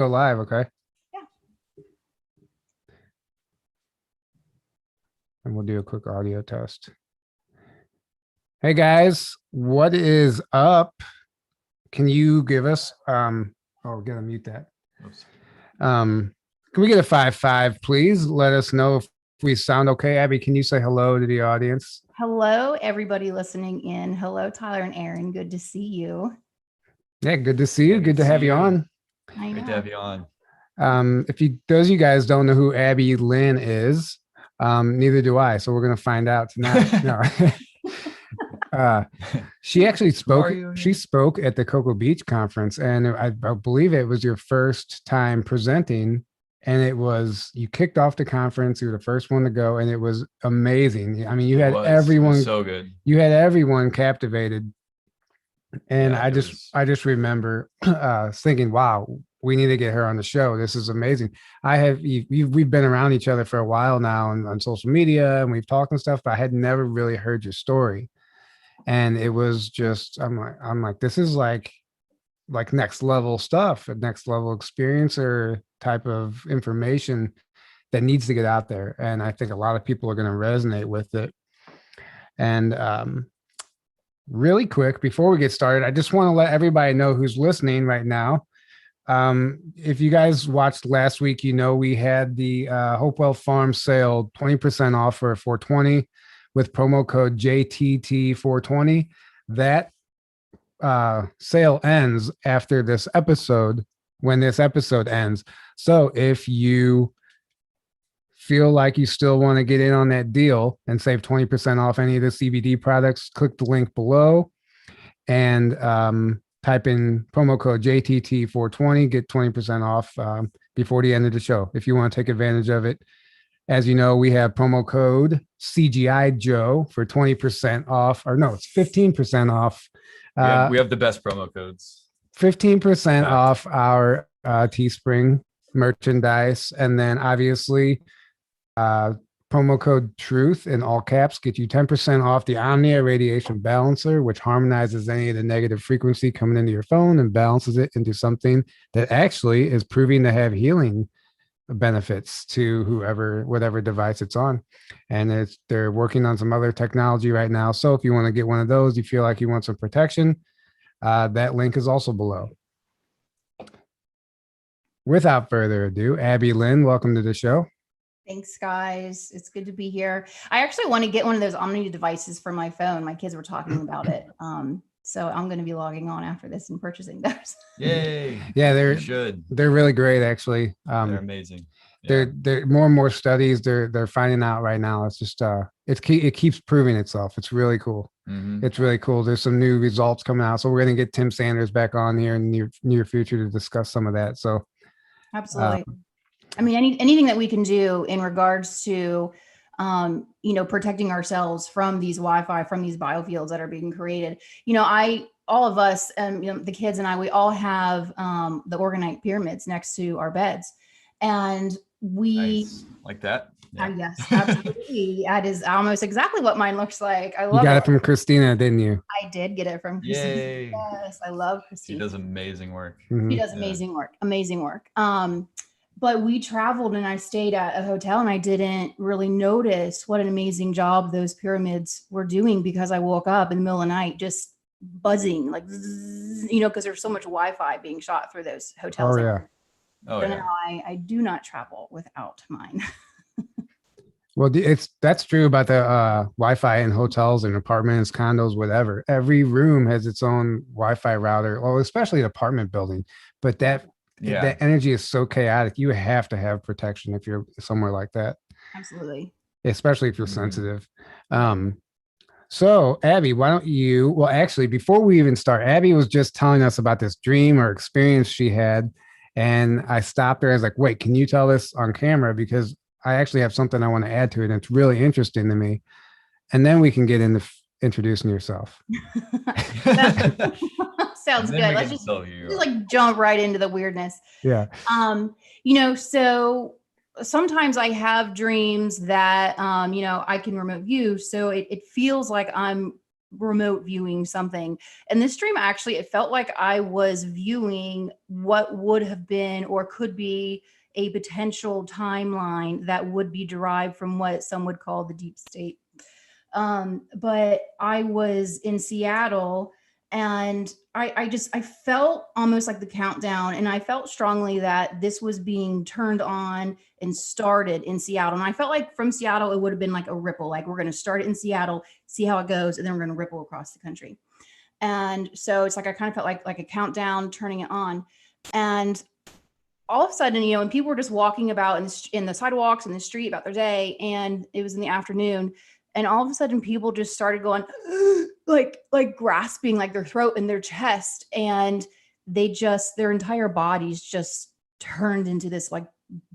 Go live, okay? Yeah. And we'll do a quick audio test. Hey guys, what is up? Can you give us oh, gotta mute that. Oops. Can we get a 5-5, please? Let us know if we sound okay. Abby, can you say hello to the audience? Hello, everybody listening in. Hello, Tyler and Aaron. Good to see you. Yeah, good to see you. Good to have you on. I know. Great to have you on. If those of you guys don't know who Abby Lynn is, neither do I. So we're gonna find out tonight. No. She actually spoke. She spoke at the Cocoa Beach conference, and I believe it was your first time presenting. And it was, you kicked off the conference. You were the first one to go, and it was amazing. I mean, you had everyone so good. You had everyone captivated. And Yeah, I just remember thinking, wow, we need to get her on the show. This is amazing. We've been around each other for a while now on social media, and we've talked and stuff, but I had never really heard your story. And it was just, I'm like, this is like next level stuff, a next level experience or type of information that needs to get out there. And I think a lot of people are going to resonate with it. And really quick, before we get started, I just want to let everybody know who's listening right now. If you guys watched last week, you know we had the Hopewell Farm sale, 20% off for 420 with promo code JTT420. That sale ends after this episode, when this episode ends. So if you feel like you still want to get in on that deal and save 20% off any of the CBD products, click the link below and type in promo code JTT420, get 20% off before the end of the show. If you want to take advantage of it, as you know, we have promo code CGI Joe for 20% off, or no, it's 15% off. We have the best promo codes. 15% off our Teespring merchandise. And then obviously promo code TRUTH in all caps get you 10% off the Omnia Radiation Balancer, which harmonizes any of the negative frequency coming into your phone and balances it into something that actually is proving to have healing benefits to whatever device it's on. And they're working on some other technology right now. So if you want to get one of those, you feel like you want some protection, that link is also below. Without further ado, Abby Lynn, welcome to the show. Thanks, guys. It's good to be here. I actually want to get one of those Omni devices for my phone. My kids were talking about it. So I'm going to be logging on after this and purchasing those. Yay. Yeah, they're really great, actually. They're amazing. Yeah. They're more and more studies they're finding out right now. It's just it keeps proving itself. It's really cool. Mm-hmm. It's really cool. There's some new results coming out. So we're going to get Tim Sanders back on here in the near future to discuss some of that. So absolutely. I mean, anything that we can do in regards to, protecting ourselves from these Wi-Fi, from these biofields that are being created. All of us, the kids and I, we all have the orgonite pyramids next to our beds, and we like that. Yeah. Yes, absolutely. That is almost exactly what mine looks like. I love it. You got it from Christina, didn't you? I did get it from Christina. Yay. Yes, I love Christina. She does amazing work. Mm-hmm. She does amazing work. Amazing work. But we traveled and I stayed at a hotel and I didn't really notice what an amazing job those pyramids were doing, because I woke up in the middle of the night just buzzing, like, because there's so much Wi-Fi being shot through those hotels. Oh, yeah. Oh, so yeah. now I do not travel without mine. Well, that's true about the Wi-Fi in hotels and apartments, condos, whatever. Every room has its own Wi-Fi router, well, especially an apartment building. But that energy is so chaotic. You have to have protection if you're somewhere like that. Absolutely. Especially if you're sensitive. So Abby, why don't you, well, actually, before we even start, Abby was just telling us about this dream or experience she had. And I stopped her. I was like, wait, can you tell this on camera? Because I actually have something I want to add to it. And it's really interesting to me. And then we can get into introducing yourself. Sounds good. Let's just like jump right into the weirdness. Yeah. So sometimes I have dreams that, I can remote view. So it feels like I'm remote viewing something. And this dream, actually, it felt like I was viewing what would have been or could be a potential timeline that would be derived from what some would call the deep state. But I was in Seattle, and I felt almost like the countdown, and I felt strongly that this was being turned on and started in Seattle. And I felt like from Seattle, it would have been like a ripple, like we're going to start it in Seattle, see how it goes, and then we're going to ripple across the country. And so it's like, I kind of felt like a countdown, turning it on. And all of a sudden, you know, and people were just walking about in the sidewalks in the street about their day, and it was in the afternoon. And all of a sudden people just started going like grasping like their throat and their chest. And their entire bodies just turned into this like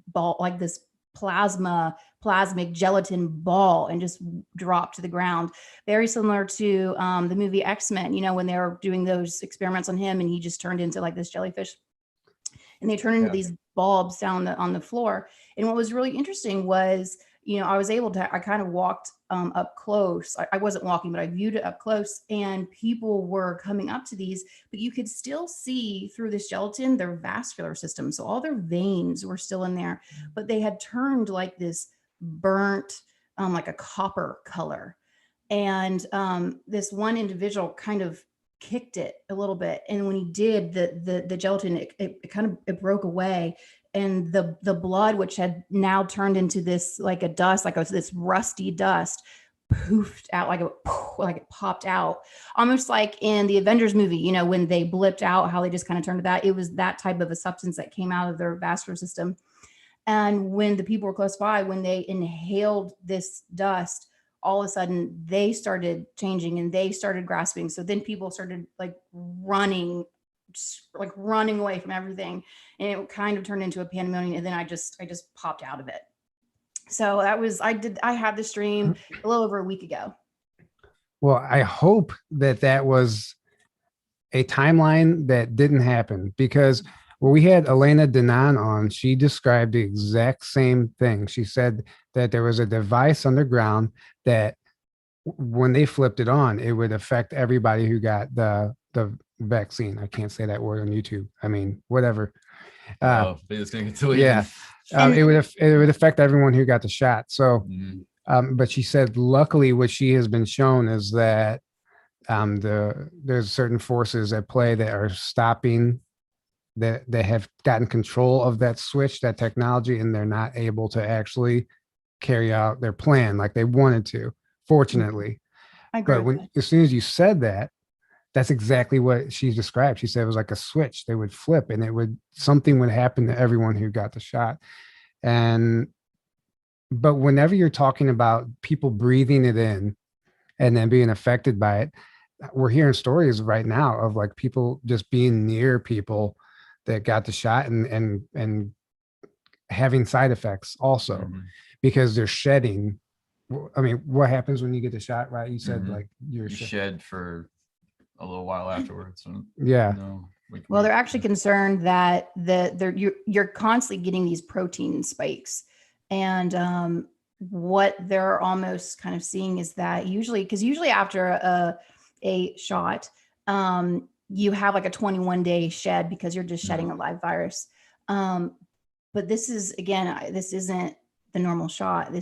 ball, like this plasmic gelatin ball, and just dropped to the ground. Very similar to the movie X-Men, you know, when they were doing those experiments on him and he just turned into like this jellyfish. And they turned into these bulbs down on the floor. And what was really interesting was, you know, I kind of walked up close. I wasn't walking, but I viewed it up close, and people were coming up to these, but you could still see through this gelatin, their vascular system. So all their veins were still in there, but they had turned like this burnt, like a copper color. And this one individual kind of kicked it a little bit, and when he did, the gelatin, it broke away, and the blood, which had now turned into this like a dust, this rusty dust, poofed out, like it popped out, almost like in the Avengers movie, you know, when they blipped out, how they just kind of turned to that. It was that type of a substance that came out of their vascular system. And when the people were close by, when they inhaled this dust, all of a sudden they started changing and they started grasping. So then people started like running away from everything, and it kind of turned into a pandemonium. And then I just popped out of it. So I had this dream a little over a week ago. Well, I hope that was a timeline that didn't happen, because when we had Elena Denon on, she described the exact same thing. She said that there was a device underground that when they flipped it on, it would affect everybody who got the vaccine. I can't say that word on YouTube. I mean, whatever. It's gonna get deleted. Yeah. It would affect everyone who got the shot. So, but she said, luckily, what she has been shown is that there's certain forces at play that are stopping, that they have gotten control of that switch, that technology, and they're not able to actually carry out their plan like they wanted to, fortunately. I agree. But as soon as you said that, that's exactly what she described. She said it was like a switch. They would flip, and something would happen to everyone who got the shot. But whenever you're talking about people breathing it in and then being affected by it, we're hearing stories right now of like people just being near people that got the shot and having side effects also, because they're shedding. I mean, what happens when you get the shot, right? You said like you shed for a little while afterwards. So, yeah. Well, they're actually concerned that you're constantly getting these protein spikes, and what they're almost kind of seeing is that usually after a shot, you have like a 21-day shed because you're just shedding a live virus. But this isn't the normal shot.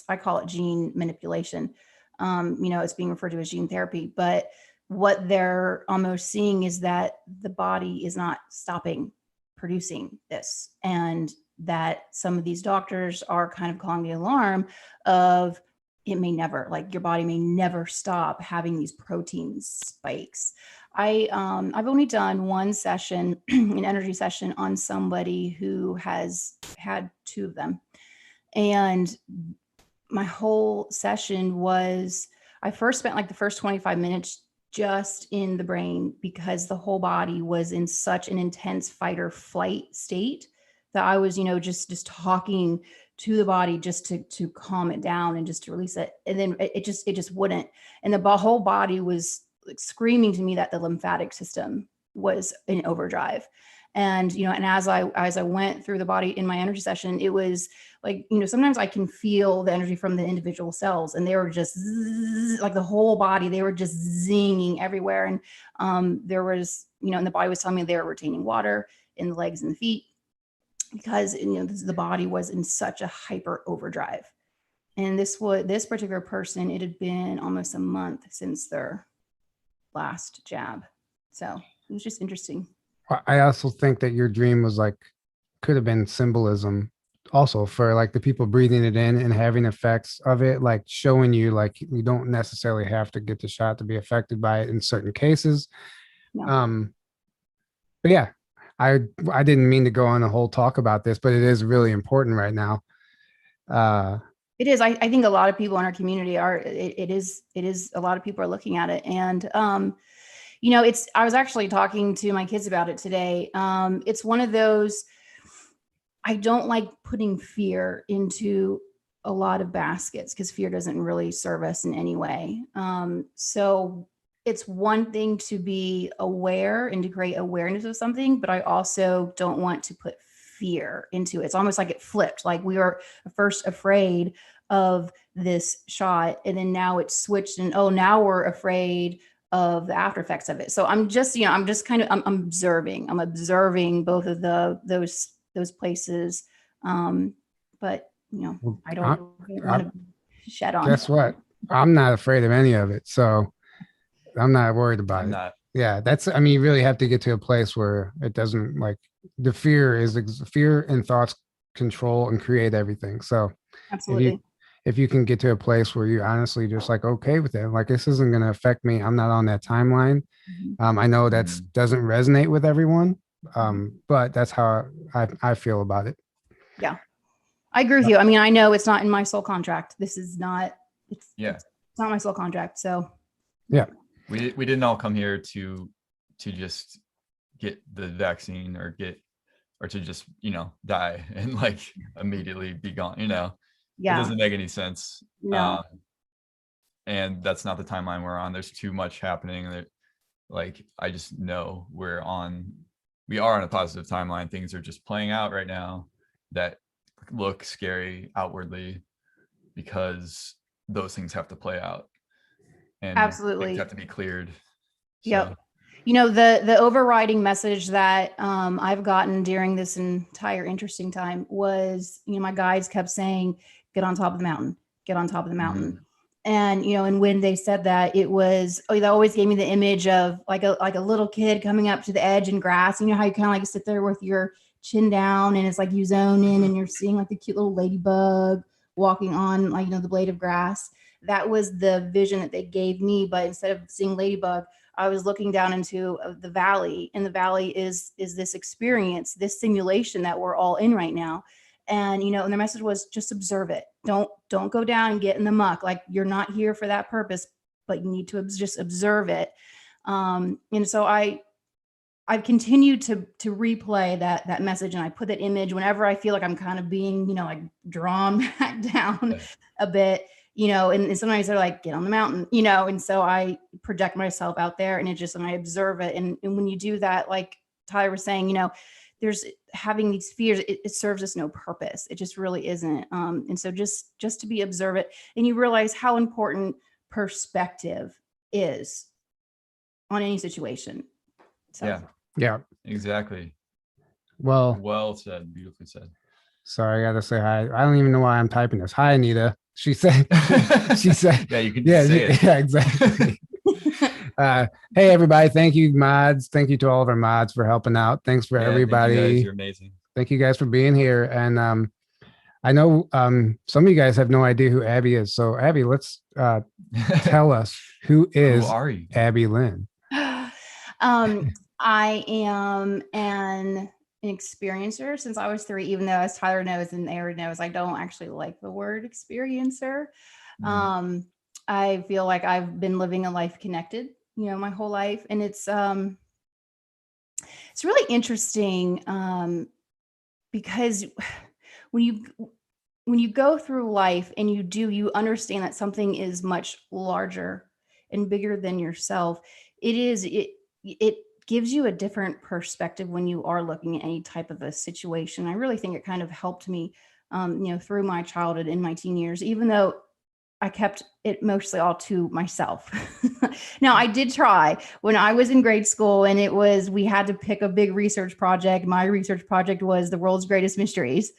I call it gene manipulation. It's being referred to as gene therapy, but what they're almost seeing is that the body is not stopping producing this, and that some of these doctors are kind of calling the alarm of it may never, like your body may never stop having these protein spikes. I've only done one session, an energy session, on somebody who has had 2 of them. And my whole session was, I first spent like the first 25 minutes just in the brain, because the whole body was in such an intense fight or flight state that I was, just talking to the body just to calm it down and just to release it. And then it just wouldn't. And the whole body was like screaming to me that the lymphatic system was in overdrive. And, and as I went through the body in my energy session, it was like, sometimes I can feel the energy from the individual cells, and they were just like the whole body, they were just zinging everywhere. And there was, and the body was telling me they were retaining water in the legs and the feet, because, the body was in such a hyper overdrive. And this particular person, it had been almost a month since their last jab. So it was just interesting. I also think that your dream was like, could have been symbolism also for like the people breathing it in and having effects of it, like showing you like you don't necessarily have to get the shot to be affected by it in certain cases. No. But yeah, I didn't mean to go on a whole talk about this, but it is really important right now. It is. I think a lot of people in our community it is a lot of people are looking at it. And I was actually talking to my kids about it today. It's one of those, I don't like putting fear into a lot of baskets, because fear doesn't really serve us in any way. So it's one thing to be aware and to create awareness of something, but I also don't want to put fear into it. It's almost like it flipped. Like we were first afraid of this shot, and then now it's switched, and now we're afraid of the after effects of it. So I'm just I'm observing both of those places. But I don't want to shed on. Guess what? I'm not afraid of any of it. So I'm not worried about it. Yeah, you really have to get to a place where it doesn't, like, the fear and thoughts control and create everything. So absolutely, if you can get to a place where you honestly just like, okay with it, like, this isn't going to affect me. I'm not on that timeline. I know that doesn't resonate with everyone. But that's how I feel about it. Yeah, I agree with you. I mean, I know it's not in my soul contract. This is not, it's not my soul contract. So yeah. We didn't all come here to just get the vaccine or to just, die and like immediately be gone, Yeah. It doesn't make any sense. No. And that's not the timeline we're on. There's too much happening. And like, I just know we are on a positive timeline. Things are just playing out right now that look scary outwardly, because those things have to play out. And absolutely, things have to be cleared. So. Yep. The overriding message that I've gotten during this entire interesting time was, my guides kept saying, get on top of the mountain, get on top of the mountain. And, and when they said that, it was, they always gave me the image of like a little kid coming up to the edge in grass. How you kind of like sit there with your chin down, and it's like you zone in and you're seeing like the cute little ladybug walking on, like, the blade of grass. That was the vision that they gave me. But instead of seeing ladybug, I was looking down into the valley, and the valley is this experience, this simulation that we're all in right now. And, and the message was just observe it. Don't go down and get in the muck. Like, you're not here for that purpose, but you need to just observe it. And so I've continued to replay that message, and I put that image whenever I feel like I'm kind of being, like drawn back down a bit, and sometimes they're like, get on the mountain, and so I project myself out there, and and I observe it. And when you do that, like Tyler was saying, there's having these fears, it serves us no purpose. It just really isn't. And so just to be observant, and you realize how important perspective is on any situation. So. Yeah, exactly. Well said. Beautifully said. Sorry, I gotta say hi. I don't even know why I'm typing this. Hi, Anita. She said. Yeah, you can just say it. Yeah, exactly. Hey, everybody! Thank you, mods. Thank you to all of our mods for helping out. Thanks for everybody. Thank you guys. You're amazing. Thank you guys for being here. And I know some of you guys have no idea who Abby is. So Abby, let's tell us who are you? Abby Lynn. I am an experiencer since I was 3, even though, as Tyler knows and Aaron knows, I don't actually like the word experiencer. I feel like I've been living a life connected, my whole life. And it's really interesting because when you go through life and you understand that something is much larger and bigger than yourself, it gives you a different perspective when you are looking at any type of a situation. I really think it kind of helped me, through my childhood and my teen years, even though I kept it mostly all to myself. Now, I did try when I was in grade school, and we had to pick a big research project. My research project was the world's greatest mysteries.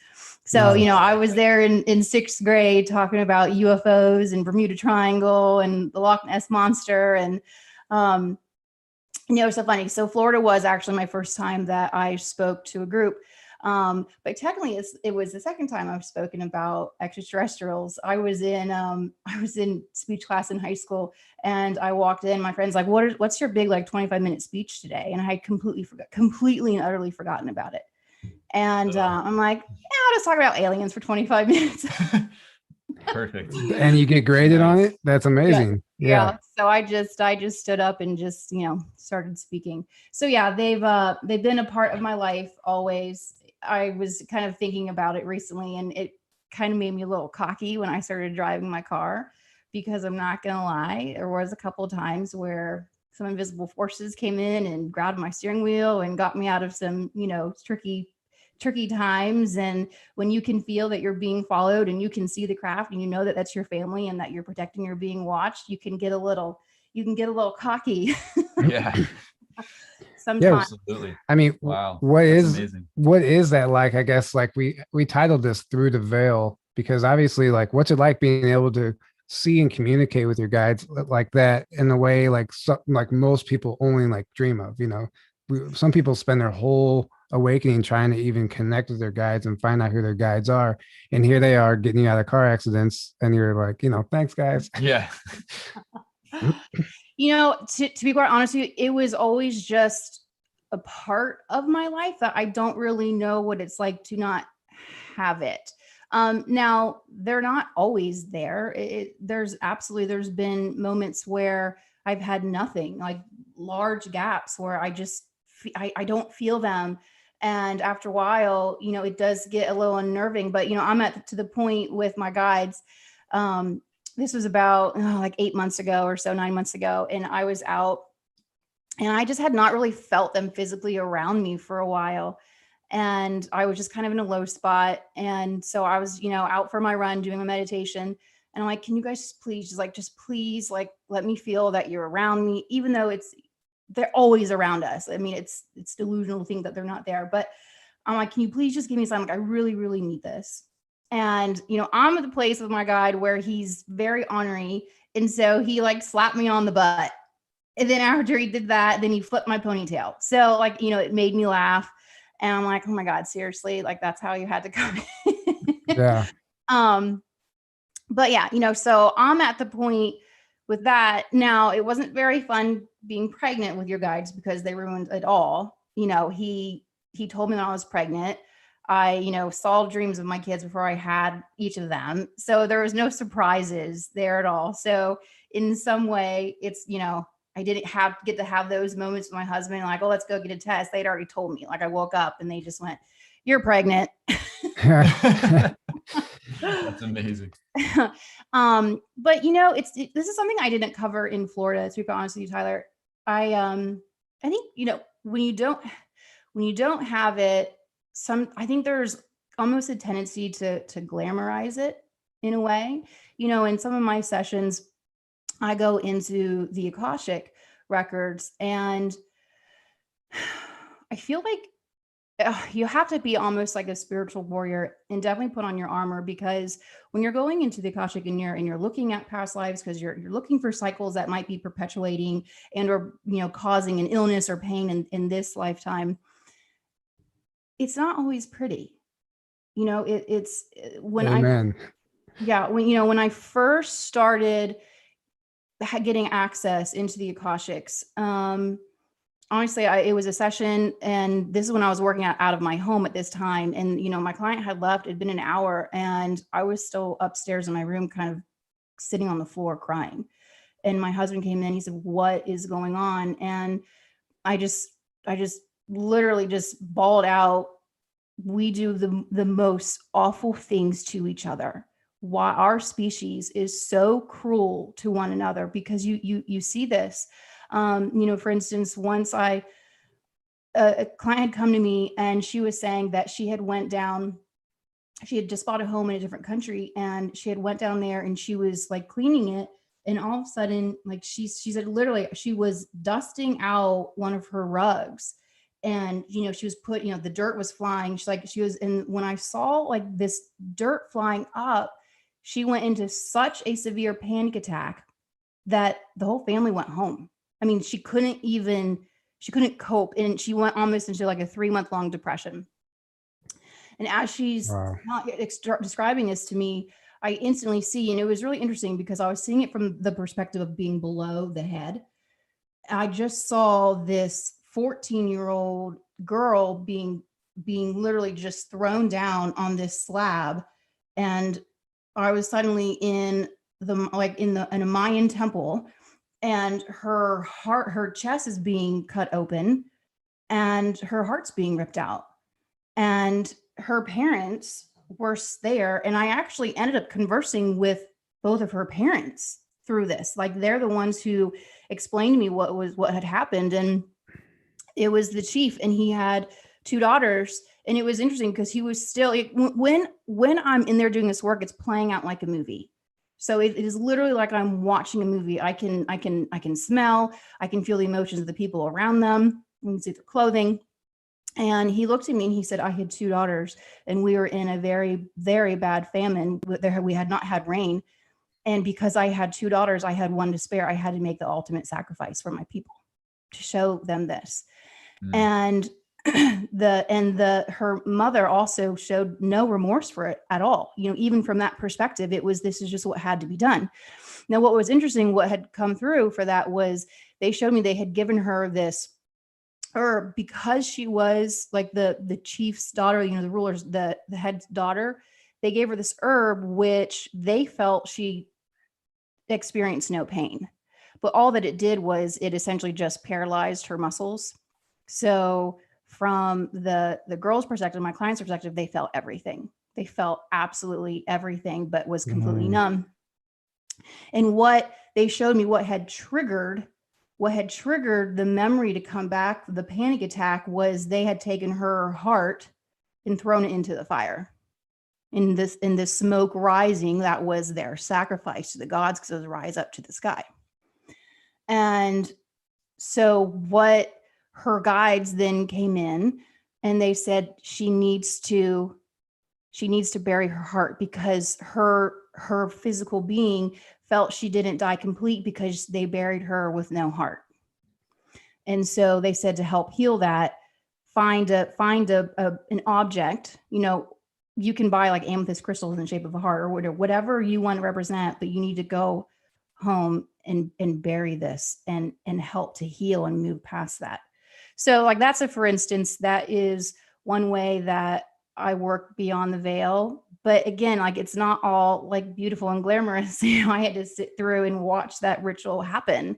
So, Nice. I was there in sixth grade talking about UFOs and Bermuda Triangle and the Loch Ness Monster. And, it's so funny. So Florida was actually my first time that I spoke to a group. But technically it was the second time I've spoken about extraterrestrials. I was in speech class in high school, and I walked in, my friend's like, what's your big, like 25-minute speech today? And I had completely and utterly forgotten about it. And, I'm like, yeah, I'll just talk about aliens for 25 minutes. Perfect. And you get graded on it. That's amazing. Yeah. So I just stood up and just, started speaking. So yeah, they've been a part of my life always. I was kind of thinking about it recently, and it kind of made me a little cocky when I started driving my car, because I'm not going to lie, there was a couple of times where some invisible forces came in and grabbed my steering wheel and got me out of some, tricky times. And when you can feel that you're being followed, and you can see the craft, and you know that that's your family and that you're protecting, you're being watched, you can get a little cocky. Yeah. Sometimes. Yeah, absolutely. I mean, wow. What That's is amazing. what is that like? I guess like we titled this Through the Veil, because obviously, like, what's it like being able to see and communicate with your guides like that in a way like like most people only like dream of? Some people spend their whole awakening trying to even connect with their guides and find out who their guides are, and here they are getting you out of car accidents, and you're like, thanks guys. Yeah. To be quite honest with you, it was always just a part of my life that I don't really know what it's like to not have it. Now, they're not always there. There's been moments where I've had nothing, like large gaps where I don't feel them. And after a while, it does get a little unnerving, but, I'm to the point with my guides. This was about like 8 months ago or so, 9 months ago. And I was out, and I just had not really felt them physically around me for a while. And I was just kind of in a low spot. And so I was, out for my run doing a meditation. And I'm like, can you guys please please let me feel that you're around me, even though they're always around us. I mean, it's delusional to think that they're not there, but I'm like, can you please just give me something? Like, I really, really need this. And, I'm at the place with my guide where he's very ornery. And so he slapped me on the butt. And then after he did that, then he flipped my ponytail. So it made me laugh. And I'm like, oh my God, seriously? That's how you had to come in. Yeah. But yeah, so I'm at the point with that. Now, it wasn't very fun being pregnant with your guides, because they ruined it all. He told me that I was pregnant. I, saw dreams of my kids before I had each of them. So there was no surprises there at all. So in some way, it's, I didn't get to have those moments with my husband, like, oh, let's go get a test. They'd already told me. I woke up and they just went, you're pregnant. That's amazing. But this is something I didn't cover in Florida, to be honest with you, Tyler. I think, when you don't have it, I think there's almost a tendency to glamorize it in a way. In some of my sessions, I go into the Akashic records, and I feel like you have to be almost like a spiritual warrior and definitely put on your armor, because when you're going into the Akashic and you're looking at past lives, because you're looking for cycles that might be perpetuating and or causing an illness or pain in this lifetime, it's not always pretty. It's when Amen. when I first started getting access into the Akashics, honestly, it was a session, and this is when I was working out of my home at this time. And, my client had left, it'd been an hour, and I was still upstairs in my room, kind of sitting on the floor crying. And my husband came in, he said, what is going on? And I just literally just bawled out, we do the most awful things to each other. Why our species is so cruel to one another, because you see this. For instance, once I a client had come to me and she was saying that she had just bought a home in a different country, and she had went down there and she was like cleaning it. And all of a sudden, like she said, literally, she was dusting out one of her rugs, and, you know, she was the dirt was flying. And when I saw like this dirt flying up, she went into such a severe panic attack that the whole family went home. I mean, she couldn't cope. And she went almost into like a 3-month-long depression. And as she's describing this to me, I instantly see, and it was really interesting because I was seeing it from the perspective of being below the head. I just saw this 14-year-old girl being literally just thrown down on this slab. And I was suddenly in a Mayan temple, and her chest is being cut open and her heart's being ripped out. And her parents were there. And I actually ended up conversing with both of her parents through this. Like, they're the ones who explained to me what had happened. And it was the chief, and he had 2 daughters. And it was interesting because he was still, when I'm in there doing this work, it's playing out like a movie. So it is literally like I'm watching a movie. I can smell, I can feel the emotions of the people around them. I can see their clothing. And he looked at me and he said, I had 2 daughters and we were in a very, very bad famine. We had not had rain. And because I had 2 daughters, I had 1 to spare. I had to make the ultimate sacrifice for my people to show them this. And her mother also showed no remorse for it at all. You know, even from that perspective, this is just what had to be done. Now, what was interesting, what had come through for that was they showed me they had given her this herb because she was like the chief's daughter, you know, the ruler's, the head's daughter. They gave her this herb, which they felt she experienced no pain. But all that it did was it essentially just paralyzed her muscles. So from the girl's perspective, my client's perspective, they felt everything. They felt absolutely everything, but was completely numb. And what they showed me, what had triggered the memory to come back, the panic attack, was they had taken her heart and thrown it into the fire. In this smoke rising, that was their sacrifice to the gods, because it was rise up to the sky. And so what her guides then came in and they said she needs to bury her heart, because her physical being felt she didn't die complete because they buried her with no heart. And so they said to help heal that, find an object. You know, you can buy like amethyst crystals in the shape of a heart or whatever you want to represent, but you need to go home and bury this and help to heal and move past that. So like that's for instance, that is one way that I work beyond the veil. But again, like it's not all like beautiful and glamorous. You know, I had to sit through and watch that ritual happen.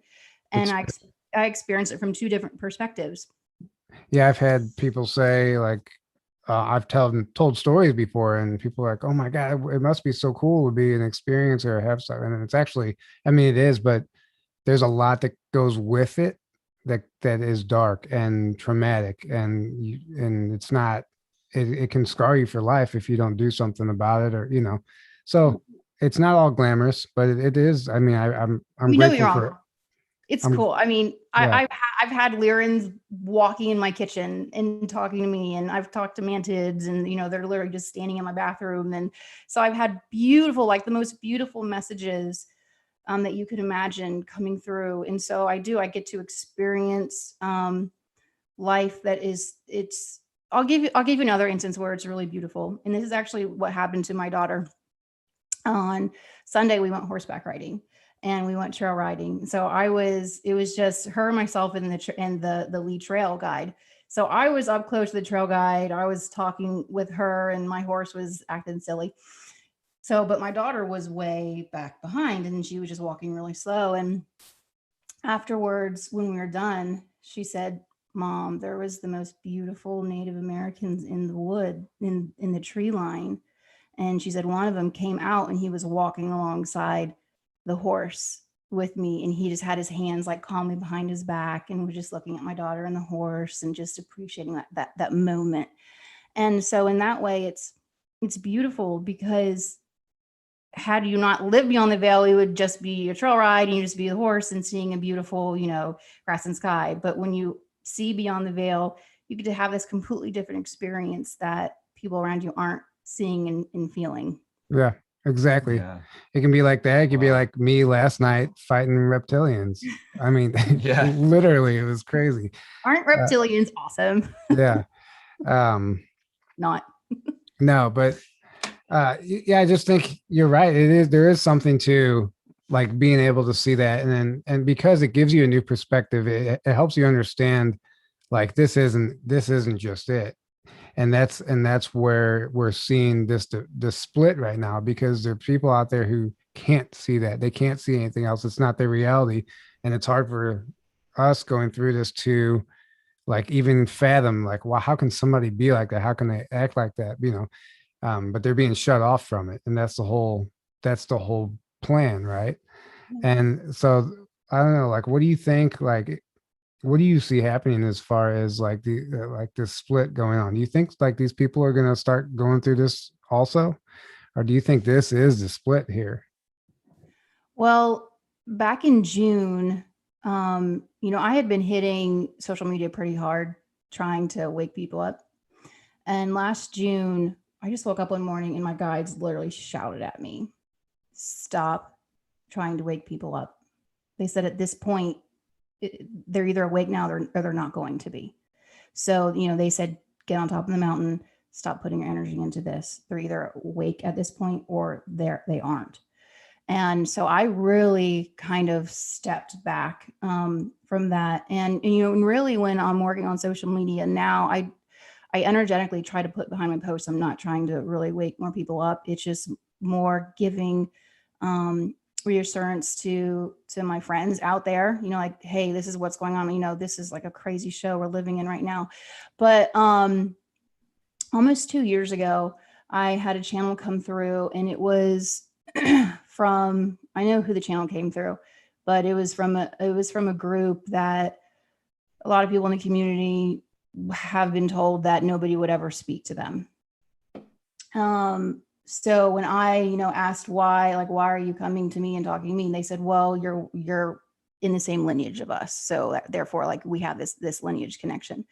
And I experienced it from 2 different perspectives. Yeah, I've had people say like, I've told stories before, and people are like, "Oh my God, it must be so cool to be an experience or have something." And it's actually, I mean, it is, but there's a lot that goes with it that is dark and traumatic, and it's not. It can scar you for life if you don't do something about it, or you know. So it's not all glamorous, but it is. I mean, I'm grateful for it. It's cool. I mean, yeah. I've had Lyrans walking in my kitchen and talking to me, and I've talked to mantids, and you know, they're literally just standing in my bathroom. And so I've had beautiful, like the most beautiful messages that you could imagine coming through. And so I get to experience life that is, I'll give you another instance where it's really beautiful. And this is actually what happened to my daughter. On Sunday, we went horseback riding. And we went trail riding. So it was just her, myself, and the lead trail guide. So I was up close to the trail guide. I was talking with her and my horse was acting silly. So, but my daughter was way back behind and she was just walking really slow. And afterwards, when we were done, she said, "Mom, there was the most beautiful Native Americans in the wood, in the tree line." And she said one of them came out and he was walking alongside the horse with me, and he just had his hands like calmly behind his back and was just looking at my daughter and the horse and just appreciating that moment. And so in that way, it's beautiful, because had you not lived beyond the veil, it would just be a trail ride and you just be the horse and seeing a beautiful, grass and sky. But when you see beyond the veil, you get to have this completely different experience that people around you aren't seeing and feeling. Yeah, exactly. Yeah. It can be like that. It could be Wow. like me last night fighting reptilians. I mean, Yeah. literally, it was crazy. Aren't reptilians awesome? Yeah. Not. No, but yeah, I just think you're right. There is something to like being able to see that, and because it gives you a new perspective, it helps you understand like this isn't just it. And that's where we're seeing the split right now, because there are people out there who can't see that. They can't see anything else. It's not their reality. And it's hard for us going through this to like even fathom like, wow, how can somebody be like that? How can they act like that? But they're being shut off from it. And that's the whole plan, right? And so I don't know, like, what do you think, like, what do you see happening as far as like like this split going on? Do you think like these people are going to start going through this also, or do you think this is the split here? Well, back in June, I had been hitting social media pretty hard, trying to wake people up. And last June, I just woke up one morning and my guides literally shouted at me, "Stop trying to wake people up." They said at this point, they're either awake now or they're not going to be. So, they said, get on top of the mountain, stop putting your energy into this. They're either awake at this point or they aren't. And so I really kind of stepped back from that. And really when I'm working on social media now, I energetically try to put behind my posts. I'm not trying to really wake more people up. It's just more giving reassurance to my friends out there, like, hey, this is what's going on. This is like a crazy show we're living in right now. But almost 2 years ago, I had a channel come through, and it was from, I know who the channel came through, but it was from a group that a lot of people in the community have been told that nobody would ever speak to them. So when I, asked why are you coming to me and talking to me? And they said, well, you're in the same lineage of us. So therefore, like, we have this lineage connection.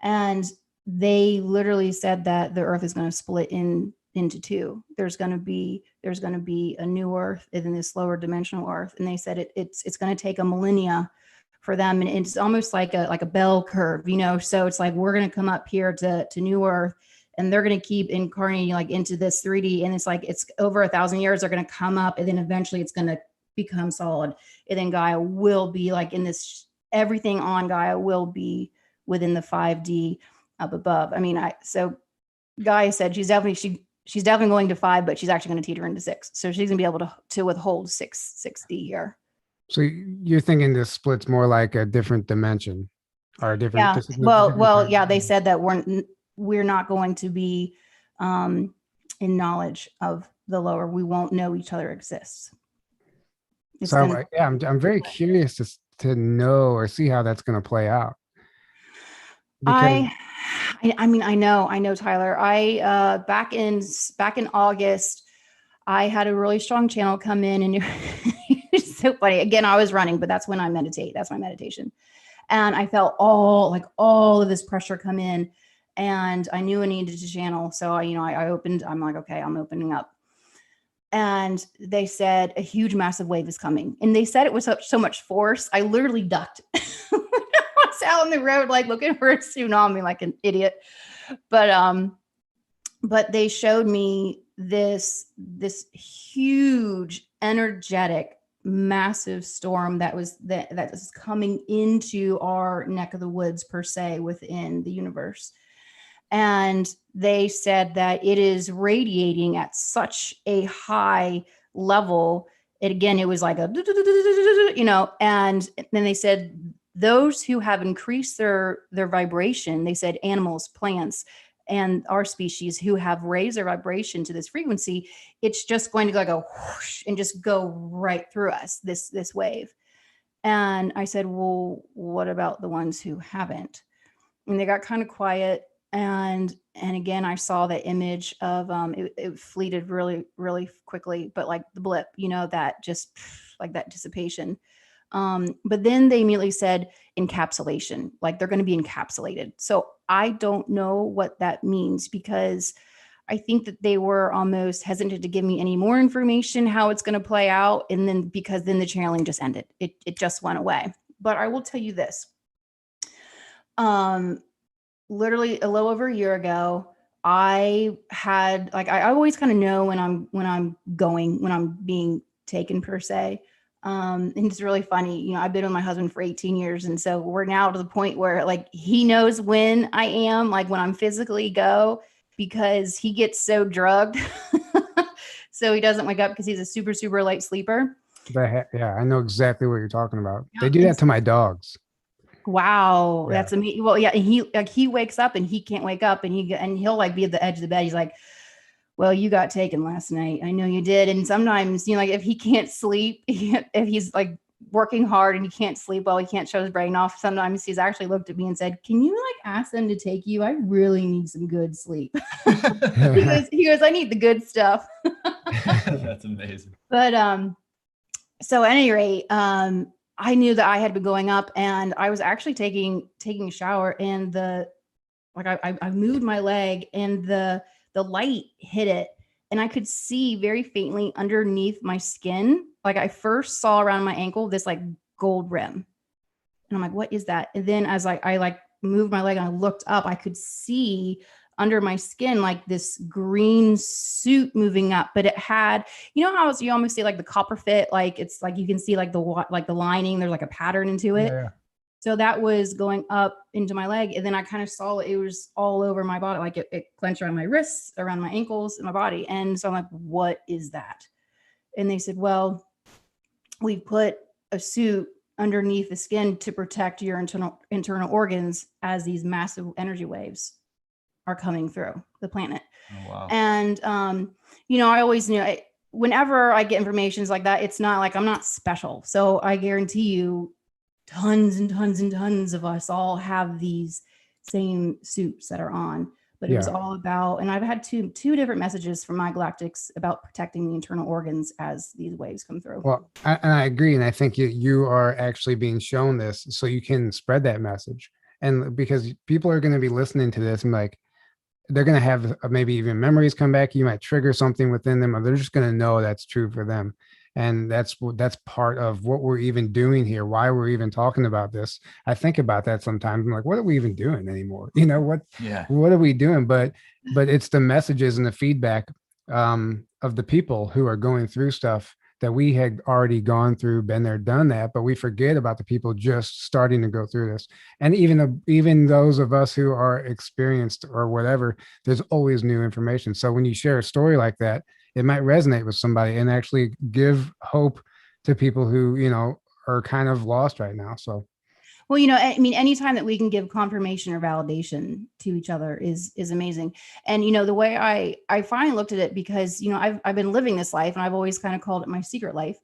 And they literally said that the earth is going to split into two. There's going to be a new earth and then this lower dimensional earth. And they said it's going to take a millennia for them. And it's almost like a bell curve, so it's like, we're going to come up here to new earth, and they're going to keep incarnating like into this 3D. And it's like, it's over 1,000 years, they're going to come up, and then eventually it's going to become solid. And then Gaia will be like in this, everything on Gaia will be within the 5D up above. I mean, so Gaia said she's definitely going to 5, but she's actually going to teeter into 6. So she's going to be able to withhold 6D here. So you're thinking this split's more like a different dimension or a different. Yeah. Well, yeah, they said that we're not going to be in knowledge of the lower. We won't know each other exists. I'm very curious to know or see how that's going to play out. I mean, I know, Tyler. I back in August, I had a really strong channel come in, and it's so funny. Again, I was running, but that's when I meditate. That's my meditation. And I felt all of this pressure come in, and I knew I needed to channel. So I opened, I'm like, okay, I'm opening up. And they said a huge, massive wave is coming. And they said it was so much force. I literally ducked. I was out on the road, like looking for a tsunami, like an idiot. But they showed me this huge, energetic, massive storm that was coming into our neck of the woods, per se, within the universe. And they said that it is radiating at such a high level. It was like and then they said those who have increased their vibration, they said animals, plants, and our species who have raised their vibration to this frequency, it's just going to go whoosh and just go right through us, this wave. And I said, well, what about the ones who haven't? And they got kind of quiet. And again, I saw the image of it fleeted really, really quickly, but like the blip, that just like that dissipation. But then they immediately said encapsulation, like they're going to be encapsulated. So I don't know what that means, because I think that they were almost hesitant to give me any more information, how it's going to play out. And then because then the channeling just ended, it just went away. But I will tell you this, literally a little over a year ago, I had like, I always kind of know when I'm being taken per se. And it's really funny, I've been with my husband for 18 years. And so we're now to the point where like, he knows when I am, like when I'm physically go, because he gets so drugged. So he doesn't wake up because he's a super, super light sleeper. Yeah, I know exactly what you're talking about. Yeah. They do that to my dogs. Wow. Yeah. That's amazing. Well, yeah. And he wakes up and he can't wake up, and he'll like be at the edge of the bed. He's like, well, you got taken last night. I know you did. And sometimes, like if he can't sleep, if he's like working hard and he can't sleep well, he can't shut his brain off. Sometimes he's actually looked at me and said, can you like ask them to take you? I really need some good sleep. he goes, I need the good stuff. That's amazing. But, so at any rate, I knew that I had been going up, and I was actually taking a shower, and I moved my leg, and the light hit it, and I could see very faintly underneath my skin. Like I first saw around my ankle, this like gold rim. And I'm like, what is that? And then as I like moved my leg and I looked up, I could see under my skin, like this green suit moving up, but it had, how you almost see like the copper fit, like it's like, you can see like the lining, there's like a pattern into it. Yeah. So that was going up into my leg. And then I kind of saw it was all over my body. Like it clenched around my wrists, around my ankles, and my body. And so I'm like, what is that? And they said, well, we put a suit underneath the skin to protect your internal organs as these massive energy waves are coming through the planet. Oh, wow. And, I always knew whenever I get informations like that, it's not like I'm not special. So I guarantee you, tons and tons and tons of us all have these same suits that are on, but it was all about, and I've had two different messages from my galactics about protecting the internal organs as these waves come through. Well, I agree. And I think you are actually being shown this so you can spread that message. And because people are going to be listening to this and like, they're going to have maybe even memories come back. You might trigger something within them, or they're just going to know that's true for them. And that's part of what we're even doing here, why we're even talking about this. I think about that sometimes. I'm like, what are we even doing anymore? What are we doing? But it's the messages and the feedback of the people who are going through stuff that we had already gone through, been there, done that, but we forget about the people just starting to go through this. And even those of us who are experienced or whatever, there's always new information. So when you share a story like that, it might resonate with somebody and actually give hope to people who, are kind of lost right now. So, well, I mean, anytime that we can give confirmation or validation to each other is amazing. And, the way I finally looked at it, because, I've been living this life and I've always kind of called it my secret life.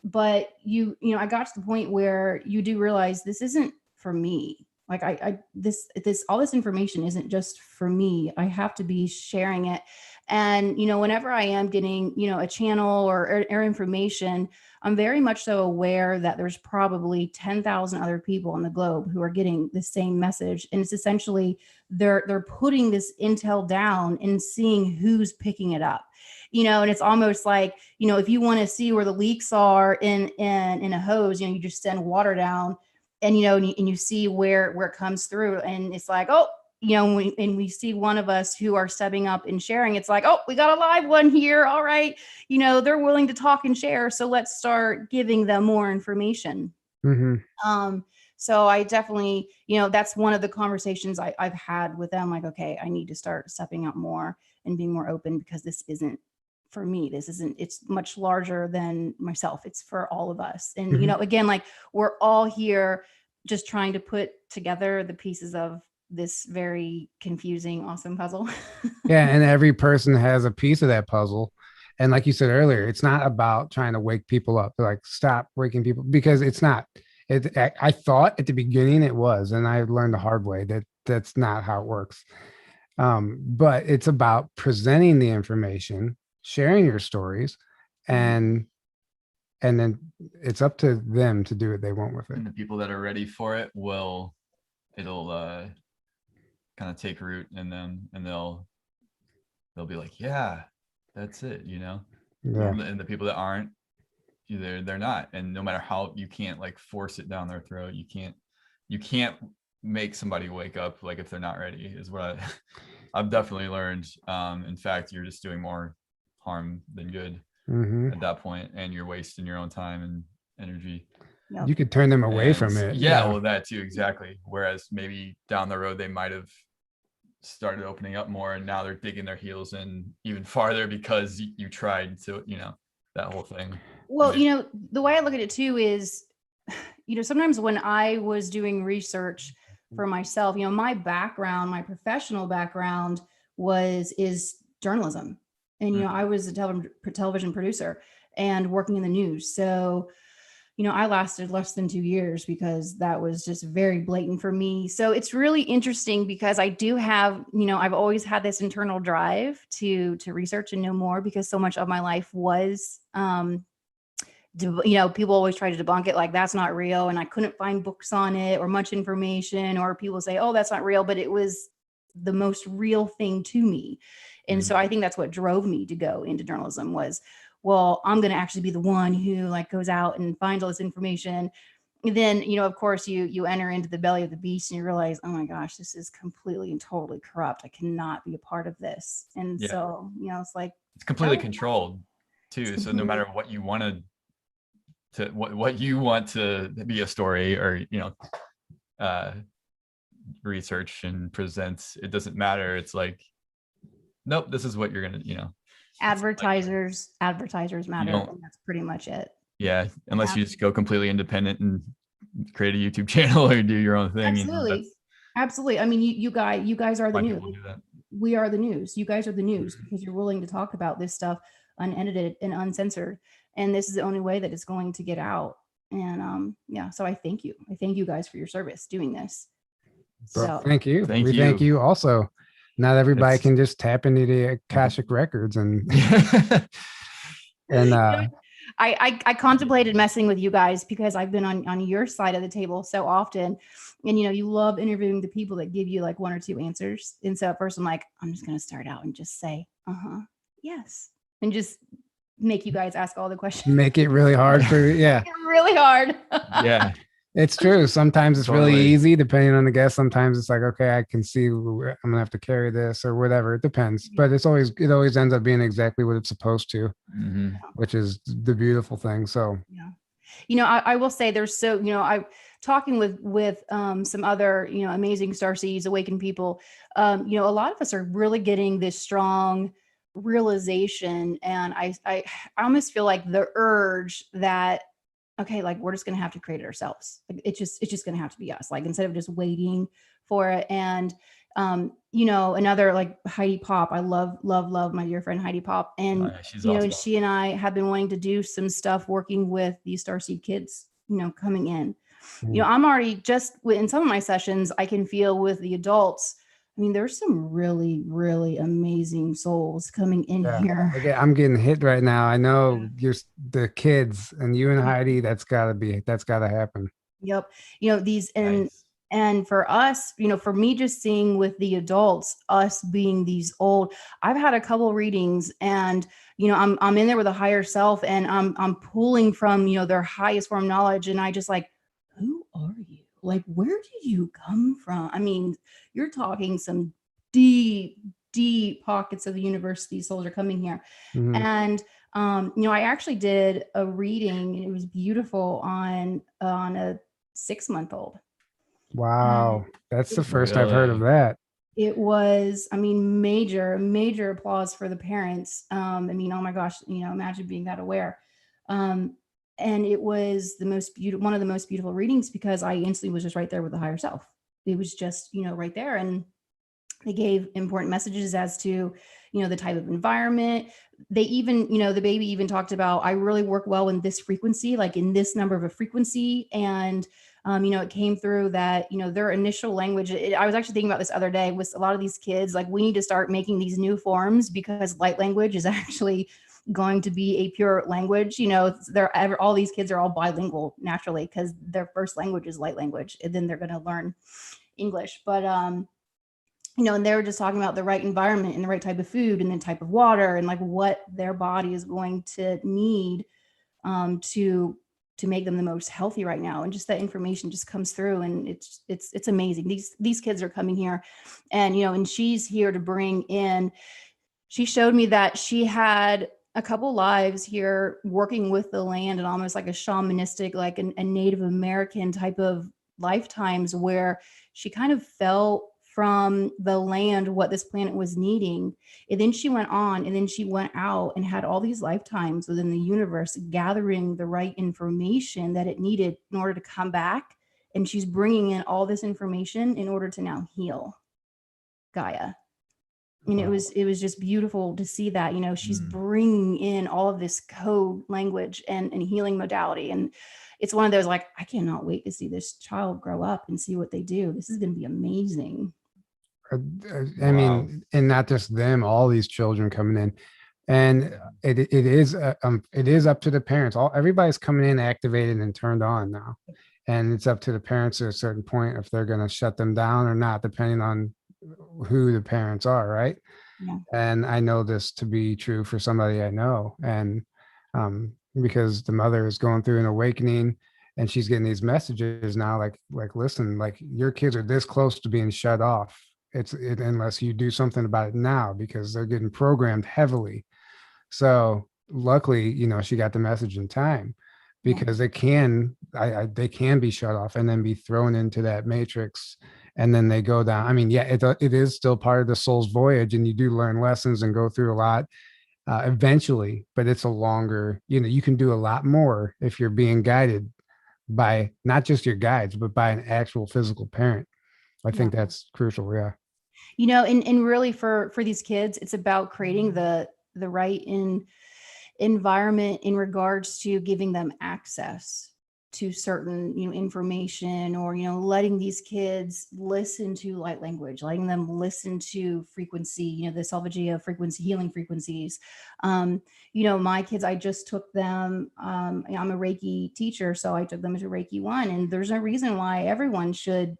But I got to the point where you do realize this isn't for me. Like all this information isn't just for me. I have to be sharing it. And, whenever I am getting, a channel or information, I'm very much so aware that there's probably 10,000 other people on the globe who are getting the same message. And it's essentially, they're putting this intel down and seeing who's picking it up, and it's almost like, if you want to see where the leaks are in a hose, you just send water down and, and you see where it comes through. And it's like, oh, and we see one of us who are stepping up and sharing. It's like, oh, we got a live one here. All right. They're willing to talk and share. So let's start giving them more information. mm-hmm. So I definitely, that's one of the conversations I've had with them. Like, okay, I need to start stepping out more and being more open, because this isn't for me. It's much larger than myself. It's for all of us. And, again, like we're all here just trying to put together the pieces of this very confusing, awesome puzzle. Yeah, and every person has a piece of that puzzle. And like you said earlier, it's not about trying to wake people up, like stop waking people, because it's not. I thought at the beginning it was, and I learned the hard way that that's not how it works. But it's about presenting the information, sharing your stories, and then it's up to them to do what they want with it. And the people that are ready for it it'll kind of take root in them, and they'll be like, yeah, that's it, you know. Yeah. And the people that aren't, they're not. And no matter how, you can't like force it down their throat. You can't make somebody wake up like if they're not ready, is what I've definitely learned. In fact, you're just doing more harm than good at that point, and you're wasting your own time and energy. You could turn them away from it. Yeah, well, that too, exactly. Whereas maybe down the road they might have started opening up more, and now they're digging their heels in even farther because you tried to, you know, that whole thing. Well, you know, the way I look at it too is, you know, sometimes when I was doing research for myself, you know, my background, my professional background is journalism. And, you know, I was a television producer and working in the news. So, you know, I lasted less than 2 years because that was just very blatant for me. So it's really interesting because I do have, you know, I've always had this internal drive to research and know more, because so much of my life was, you know, people always try to debunk it, like that's not real. And I couldn't find books on it or much information, or people say, oh, that's not real, but it was the most real thing to me. And so I think that's what drove me to go into journalism was, well, I'm going to actually be the one who like goes out and finds all this information. And then, you know, of course you enter into the belly of the beast and you realize, oh my gosh, this is completely and totally corrupt. I cannot be a part of this. And so, you know, it's like, it's completely controlled too. So no matter what you wanted to, what you want to be a story or, you know, research and present, it doesn't matter. It's like, nope, this is what you're going to, you know. advertisers matter, and that's pretty much it. Yeah, unless you just go completely independent and create a YouTube channel or do your own thing. Absolutely. You know, Absolutely. I mean, you guys are the news. We are the news. You guys are the news because you're willing to talk about this stuff unedited and uncensored. And this is the only way that it's going to get out. And yeah, so I thank you. I thank you guys for your service doing this. So thank you. We thank you also. Not everybody can just tap into the Akashic records and and I contemplated messing with you guys because I've been on your side of the table so often, and you know, you love interviewing the people that give you like one or two answers. And so at first I'm like, I'm just going to start out and just say, yes, and just make you guys ask all the questions. Make it really hard for really hard. Yeah. It's true. Sometimes it's really easy depending on the guest. Sometimes it's like, okay, I can see I'm gonna have to carry this or whatever. It depends, but it always ends up being exactly what it's supposed to, which is the beautiful thing. So yeah, you know, I will say there's you know, I talking with some other, you know, amazing starseeds, awakened people. You know, a lot of us are really getting this strong realization, and I almost feel like the urge that, okay, like we're just going to have to create it ourselves. Like it's just going to have to be us. Like instead of just waiting for it. And, you know, another like Heidi Pop, I love my dear friend Heidi Pop. And, you know, she and I have been wanting to do some stuff working with these starseed kids, you know, coming in, you know, I'm already just in some of my sessions, I can feel with the adults. I mean, there's some really, really amazing souls coming in here. Okay, I'm getting hit right now. I know you're the kids and you and Heidi. That's gotta happen. Yep. You know, these and for us, you know, for me, just seeing with the adults, us being these old, I've had a couple readings, and you know, I'm in there with a higher self, and I'm pulling from, you know, their highest form knowledge, and I just like, who are you? Like, where did you come from? I mean, you're talking some deep pockets of the universe. These souls are coming here. And, you know, I actually did a reading, and it was beautiful on a 6-month-old. Wow. That's the first I've heard of that. It was, I mean, major applause for the parents. I mean, oh my gosh, you know, imagine being that aware. And it was one of the most beautiful readings, because I instantly was just right there with the higher self. it was just, right there. And they gave important messages as to, the type of environment. They even, the baby even talked about, I really work well in this frequency, like in this number of a frequency. And, it came through that, their initial language, I was actually thinking about this other day with a lot of these kids, like we need to start making these new forms because light language is actually going to be a pure language. All these kids are all bilingual naturally because their first language is light language, and then they're going to learn English. But, and they were just talking about the right environment and the right type of food and the type of water and like what their body is going to need to make them the most healthy right now. And just that information just comes through, and it's amazing. These kids are coming here, and and she's here to bring in. She showed me that she had a couple lives here working with the land and almost like a shamanistic, like a Native American type of lifetimes, where she kind of felt from the land what this planet was needing. And then she went on, and then she went out and had all these lifetimes within the universe gathering the right information that it needed in order to come back. And she's bringing in all this information in order to now heal Gaia. And it was just beautiful to see that, she's bringing in all of this code language and healing modality. And it's one of those, like, I cannot wait to see this child grow up and see what they do. This is going to be amazing. I mean, and not just them, all these children coming in, and it is up to the parents. Everybody's coming in activated and turned on now, and it's up to the parents at a certain point if they're going to shut them down or not, depending on who the parents are, right? Yeah. And I know this to be true for somebody I know, and because the mother is going through an awakening, and she's getting these messages now, like listen, like your kids are this close to being shut off. Unless you do something about it now, because they're getting programmed heavily. So luckily, she got the message in time, because they can be shut off and then be thrown into that matrix, and then they go down. I mean, yeah, it is still part of the soul's voyage, and you do learn lessons and go through a lot eventually, but it's a longer, you can do a lot more if you're being guided by not just your guides, but by an actual physical parent. I think that's crucial. Yeah. And really for these kids, it's about creating the right environment in regards to giving them access to certain, information, or, letting these kids listen to light language, letting them listen to frequency, the Salvagia frequency, healing frequencies. My kids, I just took them, I'm a Reiki teacher, so I took them to Reiki 1, and there's no reason why everyone should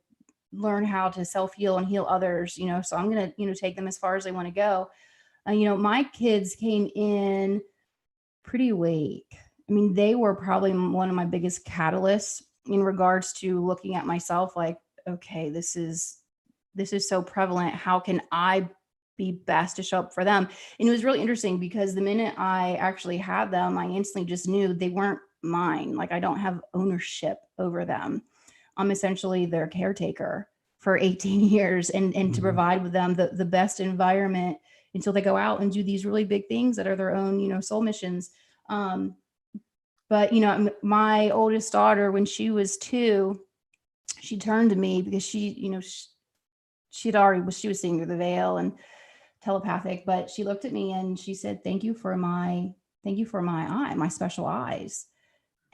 learn how to self-heal and heal others, so I'm going to, take them as far as they want to go. My kids came in pretty awake. I mean, they were probably one of my biggest catalysts in regards to looking at myself like, okay, this is so prevalent. How can I be best to show up for them? And it was really interesting because the minute I actually had them, I instantly just knew they weren't mine. Like, I don't have ownership over them. I'm essentially their caretaker for 18 years and to provide with them the best environment until they go out and do these really big things that are their own, soul missions. But, my oldest daughter, when she was 2, she turned to me because she was seeing through the veil and telepathic, but she looked at me and she said, thank you for my eye, my special eyes.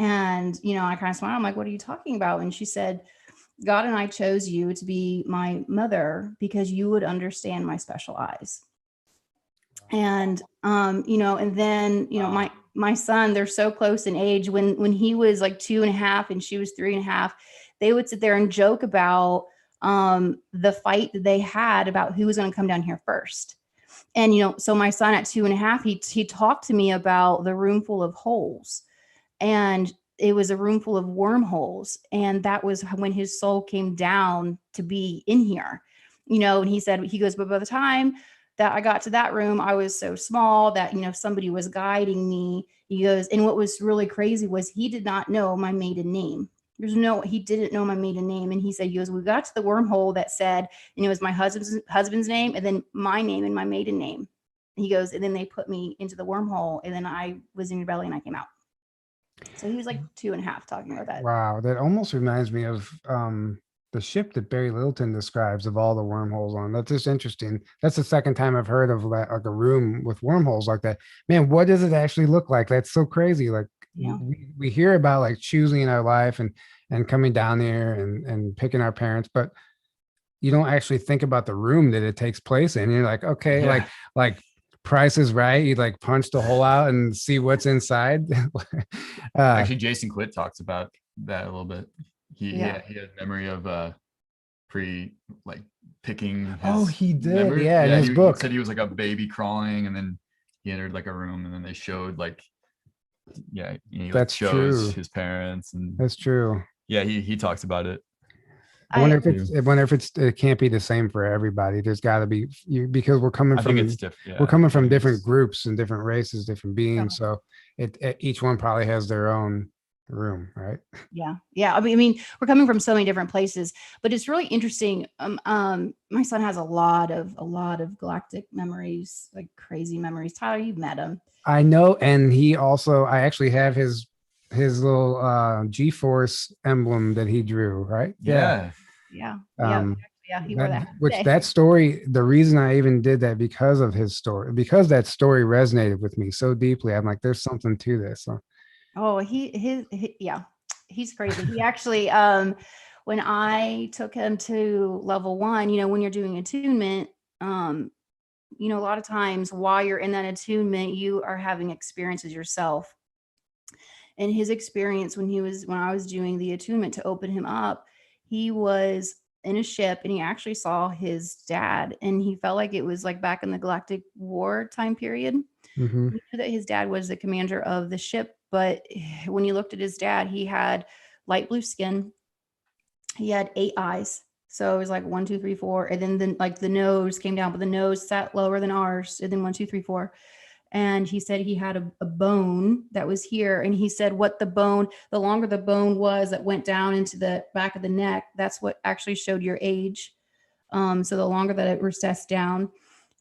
And, I kind of smiled. I'm like, what are you talking about? And she said, God and I chose you to be my mother because you would understand my special eyes. And, and then, my son, they're so close in age. When he was like 2.5 and she was 3.5, they would sit there and joke about the fight that they had about who was going to come down here first. And, so my son at 2.5, he talked to me about the room full of holes. And it was a room full of wormholes. And that was when his soul came down to be in here, and he goes, but by the time that I got to that room, I was so small that, somebody was guiding me. He goes, and what was really crazy was he did not know my maiden name. He didn't know my maiden name. And he said, we got to the wormhole that said, it was my husband's name and then my name and my maiden name. He goes, and then they put me into the wormhole and then I was in your belly and I came out. So he was like 2.5 talking about that. Wow. That almost reminds me of the ship that Barry Littleton describes of all the wormholes on. That's just interesting. That's the second time I've heard of that, like a room with wormholes like that. Man, what does it actually look like? That's so crazy. Like Yeah. we hear about like choosing our life and coming down there and picking our parents, but you don't actually think about the room that it takes place in. You're like, okay, Yeah. like Price is Right. You like punch the hole out and see what's inside. Actually, Jason Quitt talks about that a little bit. He Yeah. he had memory of like picking his Oh, he did. memory. Yeah, in his he book. said he was like a baby crawling, and then he entered like a room, and then they showed like he like That's shows true. his parents, and That's true. yeah, he talks about it. I wonder if it can't be the same for everybody. There's got to be because we're coming I think from it's different. we're coming from different groups and different races, different beings. So each one probably has their own room, right? Yeah. I mean, we're coming from so many different places, but it's really interesting. My son has a lot of galactic memories, like crazy memories. Tyler, you've met him. I know, and I actually have his little G-force emblem that he drew, right? Yeah. He wore that. That story, the reason I even did that because of his story, because that story resonated with me so deeply. I'm like, there's something to this. So. Oh, he's crazy. He actually, when I took him to level 1, when you're doing attunement, a lot of times while you're in that attunement, you are having experiences yourself. And his experience when I was doing the attunement to open him up, he was in a ship and he actually saw his dad, and he felt like it was like back in the Galactic War time period. Mm-hmm. He knew that his dad was the commander of the ship, but when you looked at his dad, he had light blue skin. He had 8 eyes. So it was like 1, 2, 3, 4. And then like the nose came down, but the nose sat lower than ours. And then 1, 2, 3, 4. And he said he had a bone that was here. And he said the longer the bone was that went down into the back of the neck, that's what actually showed your age. So the longer that it recessed down.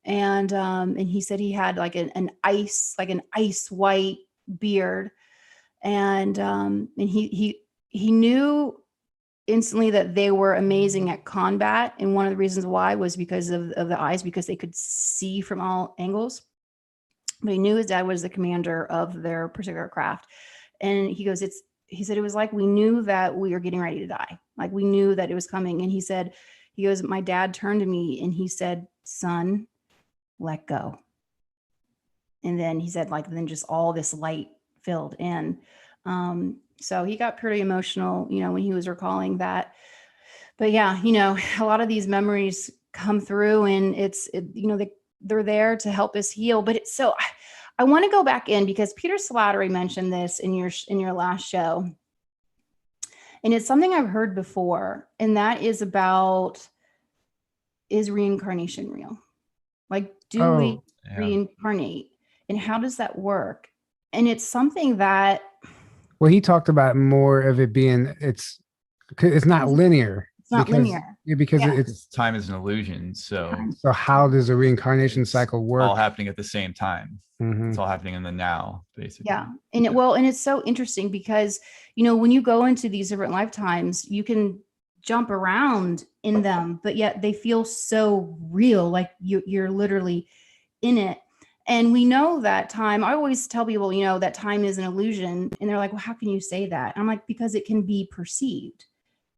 And he said he had like an ice white beard. And he knew instantly that they were amazing at combat. And one of the reasons why was because of the eyes, because they could see from all angles. But he knew his dad was the commander of their particular craft. And he said, it was like we knew that we were getting ready to die. Like we knew that it was coming. And he goes, my dad turned to me and he said, son, let go. And then he said, like, then just all this light filled in. So he got pretty emotional, when he was recalling that. But yeah, a lot of these memories come through, and they're there to help us heal. But I want to go back in because Peter Slattery mentioned this in your last show. And it's something I've heard before. And that is is reincarnation real? Like, do we reincarnate? And how does that work? And it's something that. Well, he talked about more of it being, it's not linear. It's not linear. Because it's time is an illusion. So how does a reincarnation cycle work? All happening at the same time. Mm-hmm. It's all happening in the now, basically. Yeah. And and it's so interesting because, when you go into these different lifetimes, you can jump around in them, but yet they feel so real. Like you're literally in it. And we know that time, I always tell people, that time is an illusion. And they're like, well, how can you say that? And I'm like, because it can be perceived.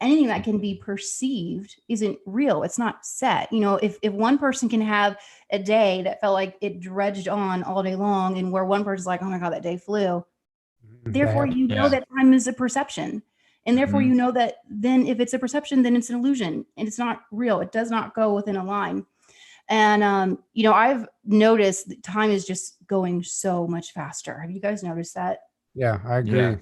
Anything that can be perceived isn't real. It's not set. If one person can have a day that felt like it dredged on all day long, and where one person's like, oh my God, that day flew. Therefore, know that time is a perception. And therefore, you know that then if it's a perception, then it's an illusion and it's not real. It does not go within a line. And, I've noticed that time is just going so much faster. Have you guys noticed that? Yeah, I agree. Yeah.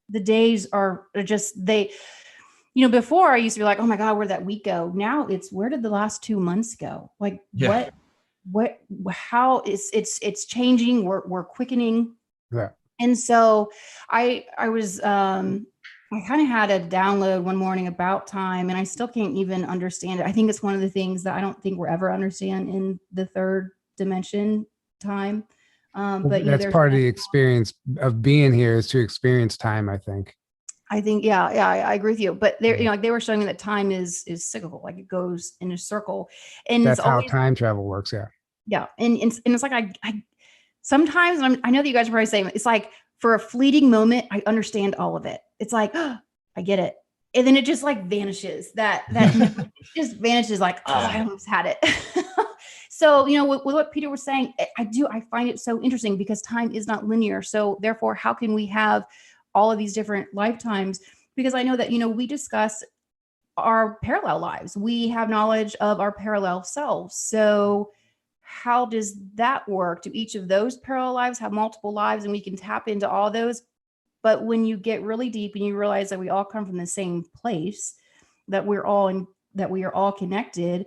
The days are just, before I used to be like, oh my God, where'd that week go? Now it's, where did the last 2 months go? Like how it's changing. We're quickening. Yeah. And so I was, I kind of had a download one morning about time, and I still can't even understand it. I think it's one of the things that I don't think we'll ever understand in the third dimension time. But that's part of the experience of being here, is to experience time, I think. I think, I agree with you. But they're, like they were showing me that time is cyclical, like it goes in a circle, and That's it's how always, time travel works. Yeah. yeah, and it's like I sometimes, and I know that you guys are probably saying it's like for a fleeting moment, I understand all of it. It's like, oh, I get it, and then it just like vanishes. That it just vanishes. Like, oh, I almost had it. So, with what Peter was saying, I find it so interesting because time is not linear. So therefore, how can we have all of these different lifetimes? Because I know that, we discuss our parallel lives. We have knowledge of our parallel selves. So how does that work? Do each of those parallel lives have multiple lives and we can tap into all those? But when you get really deep and you realize that we all come from the same place, that we are all connected,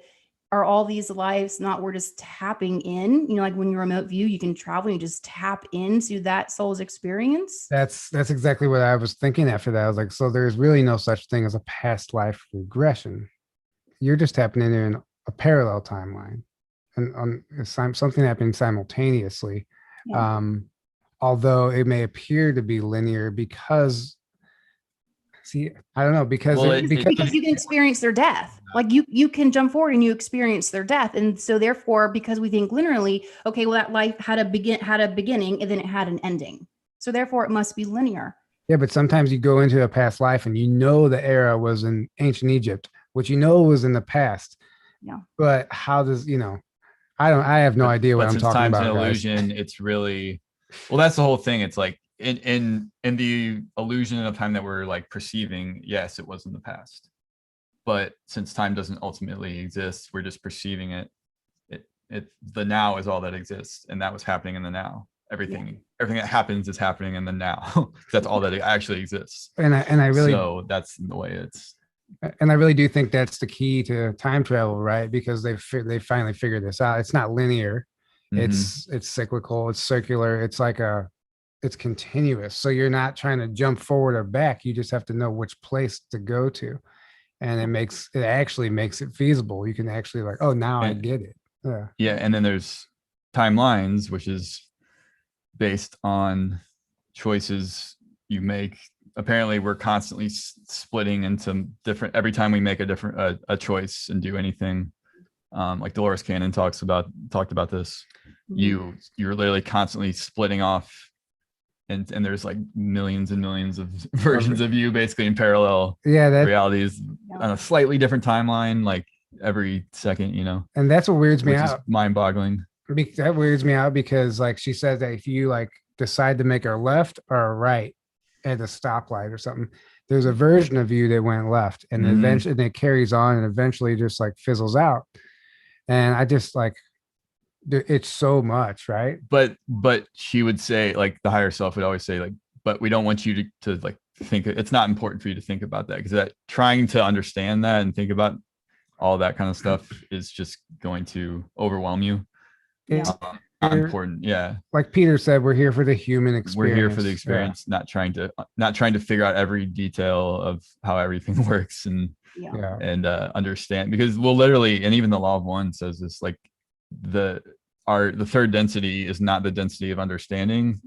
are all these lives not, we're just tapping in, like when you remote view, you can travel and you just tap into that soul's experience? That's exactly what I was thinking after that. I was like, so there's really no such thing as a past life regression. You're just tapping into a parallel timeline, and something happening simultaneously. Yeah. Although it may appear to be linear because, see, I don't know, because Because you can experience their death. Like you can jump forward and you experience their death. And so therefore, because we think linearly, okay, well, that life had a beginning and then it had an ending. So therefore it must be linear. Yeah, but sometimes you go into a past life and the era was in ancient Egypt, which was in the past. Yeah. But how does, I have no idea what I'm talking about. Since time's an illusion, it's really, well, that's the whole thing. It's like in the illusion of time that we're like perceiving, yes, it was in the past. But since time doesn't ultimately exist, we're just perceiving it. The now is all that exists, and that was happening in the now. Everything that happens is happening in the now. That's all that actually exists. And I really, so that's the way it's. And I really do think that's the key to time travel, right? Because they finally figured this out. It's not linear. It's cyclical. It's circular. It's continuous. So you're not trying to jump forward or back. You just have to know which place to go to, and it actually makes it feasible. You can actually like, oh, now I get it. Yeah, and then there's timelines, which is based on choices you make. Apparently we're constantly splitting into different, every time we make a different a choice and do anything, like Dolores Cannon talked about this. You're literally constantly splitting off, and there's like millions and millions of versions of you basically in parallel realities on a slightly different timeline, like every second, and that's what weirds me out. Mind-boggling. That weirds me out because like she said that if you like decide to make a left or a right at a stoplight or something, there's a version of you that went left, and eventually and it carries on and eventually just like fizzles out. And I just like, it's so much, right? But she would say, like the higher self would always say, like, but we don't want you to like think, it's not important for you to think about that, because that trying to understand that and think about all that kind of stuff is just going to overwhelm you. Not important. Yeah, like Peter said, we're here for the human experience. We're here for the experience, not trying to figure out every detail of how everything works and understand, because we'll literally, and even the law of one says this, like the third density is not the density of understanding.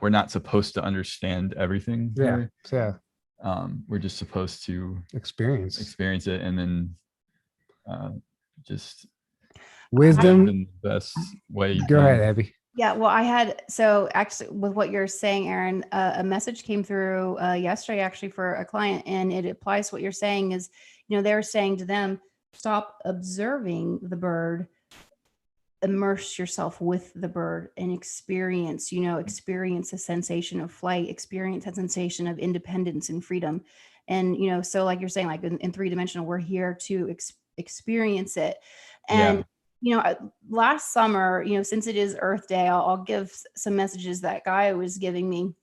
We're not supposed to understand everything here. We're just supposed to experience it, and then just wisdom in the best way you go can. ahead, Abby. Yeah, well, I had, so actually with what you're saying, Aaron, a message came through yesterday actually for a client, and it applies to what you're saying is, they're saying to them, stop observing the bird, immerse yourself with the bird and experience a sensation of flight, experience that sensation of independence and freedom. And, so like you're saying, like in three-dimensional, we're here to experience it. And last summer, since it is Earth Day, I'll give some messages that Gaia was giving me,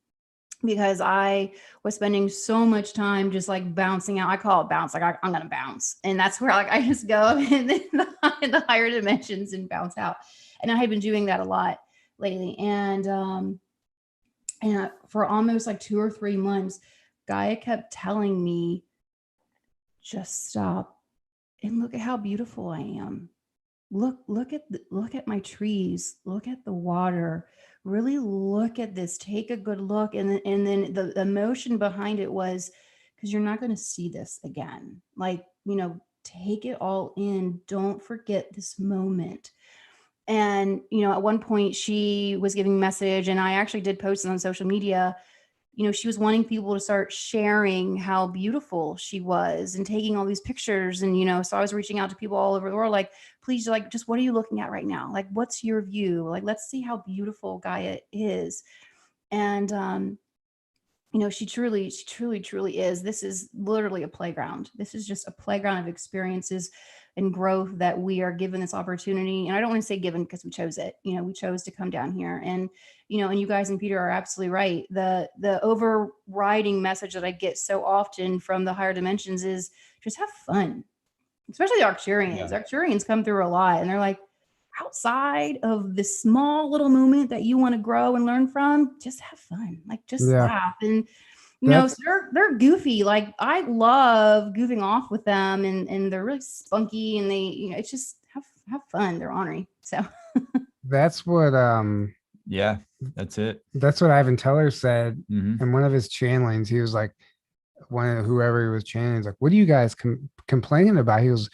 because I was spending so much time just like bouncing out. I call it bounce. Like I'm going to bounce. And that's where like I just go in the higher dimensions and bounce out. And I had been doing that a lot lately. And for almost like 2 or 3 months, Gaia kept telling me, just stop and look at how beautiful I am. Look at my trees, look at the water, really look at this, take a good look. And then the emotion behind it was, because you're not going to see this again. Like, take it all in. Don't forget this moment. And, at one point she was giving a message, and I actually did post it on social media. She was wanting people to start sharing how beautiful she was and taking all these pictures. And, so I was reaching out to people all over the world, like, please, like, just what are you looking at right now? Like, what's your view? Like, let's see how beautiful Gaia is. And, she truly, truly is. This is literally a playground. This is just a playground of experiences and growth that we are given this opportunity. And I don't want to say given because we chose it. We chose to come down here. And, and you guys and Peter are absolutely right. The overriding message that I get so often from the higher dimensions is just have fun, especially the Arcturians. Yeah. Arcturians come through a lot, and they're like, outside of this small little moment that you want to grow and learn from, just have fun, like just laugh. And so they're goofy. Like, I love goofing off with them, and they're really spunky, and they, it's just have fun. They're ornery. So that's what yeah, that's it. That's what Ivan Teller said Mhm. in one of his channelings. He was like, whoever he was channeling, like, what are you guys complaining about? He was,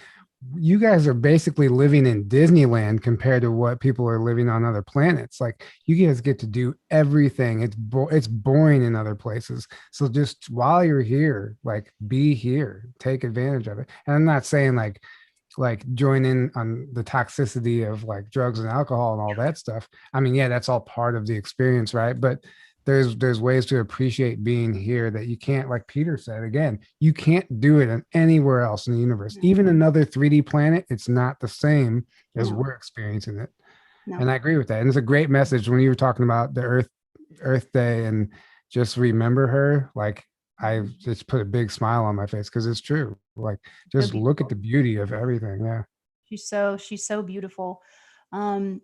you guys are basically living in Disneyland compared to what people are living on other planets. Like, you guys get to do everything. It's boring in other places. So just while you're here, like, be here, take advantage of it. And I'm not saying like join in on the toxicity of like drugs and alcohol and all that stuff. I mean, yeah, that's all part of the experience, right? But there's ways to appreciate being here that you can't, like Peter said, again, you can't do it anywhere else in the universe. Even another 3D planet, it's not the same as we're experiencing it. And I agree with that. And it's a great message when you were talking about the Earth Day and just remember her. Like, I just put a big smile on my face because it's true. Like, just look at the beauty of everything. Yeah. She's so beautiful. And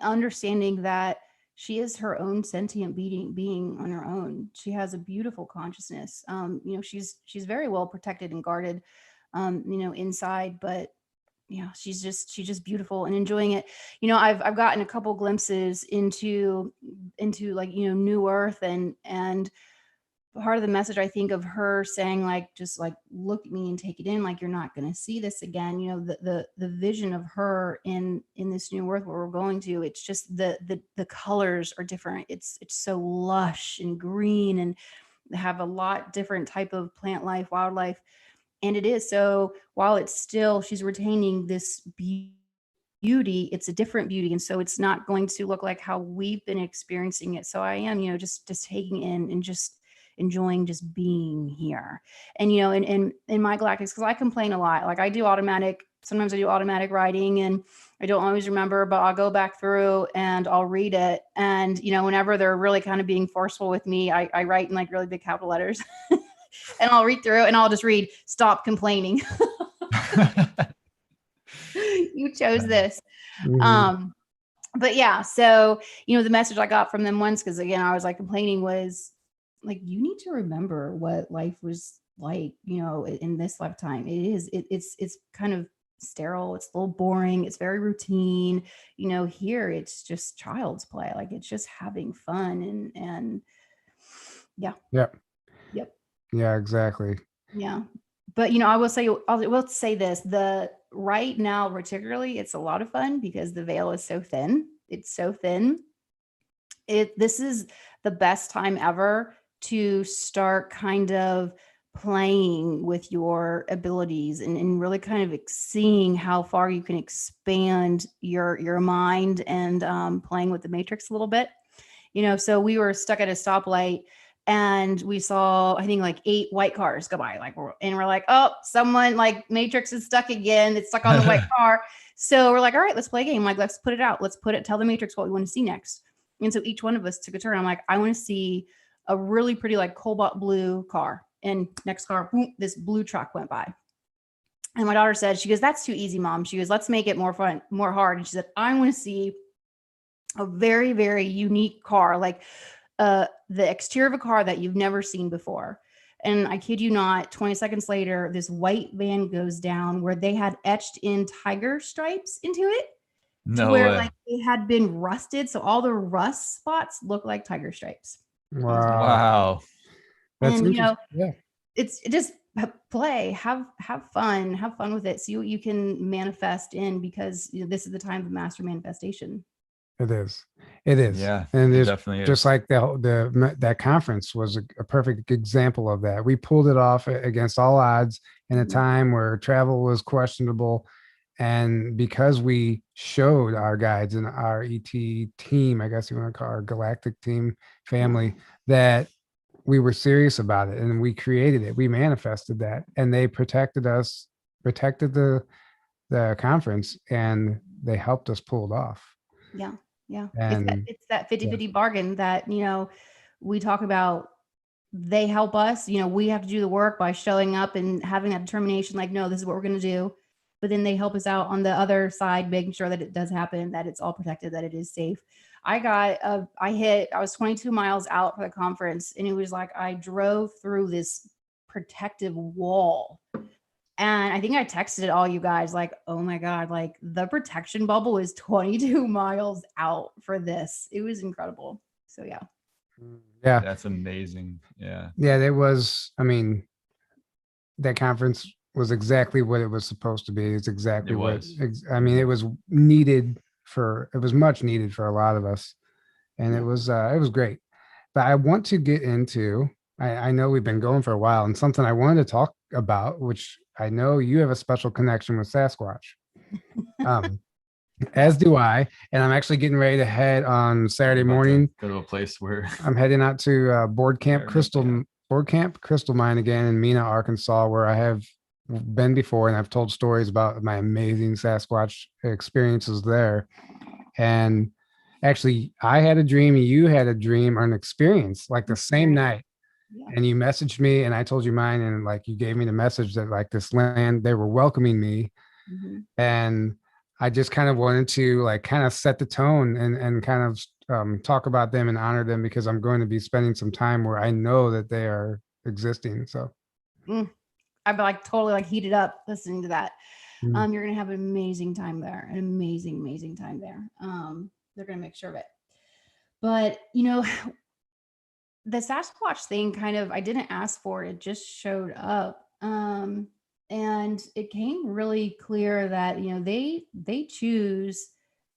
understanding that she is her own sentient being on her own. She has a beautiful consciousness. She's very well protected and guarded, inside, but she's just beautiful and enjoying it. I've gotten a couple glimpses into like, New Earth, and part of the message, I think, of her saying, like, just like, look at me and take it in, like, you're not going to see this again. The vision of her in this new earth where we're going to, it's just the colors are different. It's so lush and green, and they have a lot different type of plant life, wildlife. And it is, so while it's still, she's retaining this beauty, it's a different beauty. And so it's not going to look like how we've been experiencing it. So I am, just taking in and just enjoying just being here. And in my galactics, because I complain a lot, like, sometimes I do automatic writing, and I don't always remember, but I'll go back through and I'll read it. And whenever they're really kind of being forceful with me, I write in like really big capital letters. And I'll read through and I'll just read, stop complaining. You chose this. Mhm. But yeah, so the message I got from them once, because again, I was like complaining, was like, you need to remember what life was like, in this lifetime. It's kind of sterile, it's a little boring, it's very routine. Here it's just child's play, like, it's just having fun. And yeah. Yep. Yep. Yeah, exactly. Yeah. But I will say this, the right now particularly, it's a lot of fun because the veil is so thin. It's so thin. This is the best time ever to start kind of playing with your abilities and really kind of seeing how far you can expand your mind, and playing with the matrix a little bit. So we were stuck at a stoplight, and we saw, I think, like 8 white cars go by, like, we're like, oh, someone, like, matrix is stuck again. It's stuck on the white car. So we're like, all right, let's play a game. Like, let's put it out. Tell the matrix what we want to see next. And so each one of us took a turn. I'm like, I want to see a really pretty, like, cobalt blue car. And next car, boom, this blue truck went by. And my daughter said, she goes, that's too easy, Mom. She goes, let's make it more fun, more hard. And she said, I want to see a very, very unique car, like the exterior of a car that you've never seen before. And I kid you not, 20 seconds later, this white van goes down where they had etched in tiger stripes into it. No where way. like it had been rusted. So all the rust spots look like tiger stripes. Wow. Wow. That's And, interesting. Yeah. it's just play, have fun with it. So you can manifest in, because this is the time of master manifestation. It is. It is. Yeah, And it it's definitely just is. like that conference was a perfect example of that. We pulled it off against all odds in a Mhm. time where travel was questionable. And because we showed our guides and our ET team, I guess you want to call our galactic team family, that we were serious about it and we created it. We manifested that and they protected us, protected the conference, and they helped us pull it off. Yeah. Yeah. And It's that yeah. 50-50 bargain that, we talk about. They help us, we have to do the work by showing up and having that determination, like, no, this is what we're going to do. But then they help us out on the other side, making sure that it does happen, that it's all protected, that it is safe. I was 22 miles out for the conference, and it was like I drove through this protective wall. And I think I texted all you guys like, oh my God, like the protection bubble is 22 miles out for this. It was incredible. So yeah. Yeah. That's amazing. Yeah. Yeah. It was, I mean, that conference was exactly what it was supposed to be. It's exactly It what, was. I mean, it was needed it was much needed for a lot of us. And Yeah. it was great. But I want to get into, I know we've been going for a while, and something I wanted to talk about, which I know you have a special connection with Sasquatch. As do I. And I'm actually getting ready to head on Saturday I'm about to morning. go to a place where I'm heading out to Board Camp Where it might be Crystal Mine again in Mena, Arkansas, where I have been before, and I've told stories about my amazing Sasquatch experiences there. And actually, I had a dream, you had a dream or an experience like the same night. Yeah. And you messaged me, and I told you mine, and like you gave me the message that like this land, they were welcoming me. Mm-hmm. And I just kind of wanted to like kind of set the tone and kind of talk about them and honor them, because I'm going to be spending some time where I know that they are existing. So I'd be like totally like heated up listening to that. Mm. You're gonna have an amazing time there, an amazing time there. They're gonna make sure of it. But the Sasquatch thing kind of, I didn't ask for it, it just showed up. And it came really clear that they choose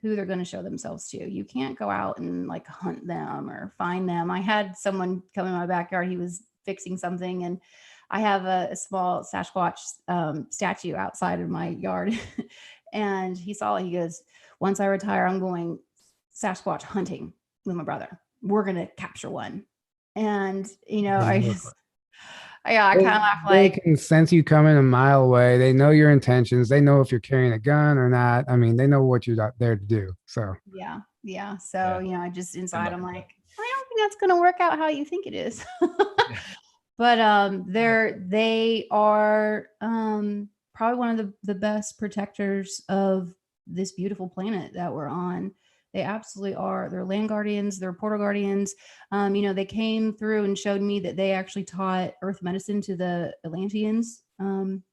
who they're going to show themselves to. You can't go out and like hunt them or find them. I had someone come in my backyard, he was fixing something, and I have a small Sasquatch statue outside of my yard. And he saw it, he goes, once I retire, I'm going Sasquatch hunting with my brother, we're going to capture one. And I kind of laugh They like, can sense you coming a mile away. They know your intentions. They know if you're carrying a gun or not. I mean, they know what you're out there to do. So yeah. So, Yeah. I just Good inside, luck I'm with like, I don't think that's going to work out how you think it is. But they are probably one of the best protectors of this beautiful planet that we're on. They absolutely are. They're land guardians, they're portal guardians. They came through and showed me that they actually taught earth medicine to the Atlanteans. In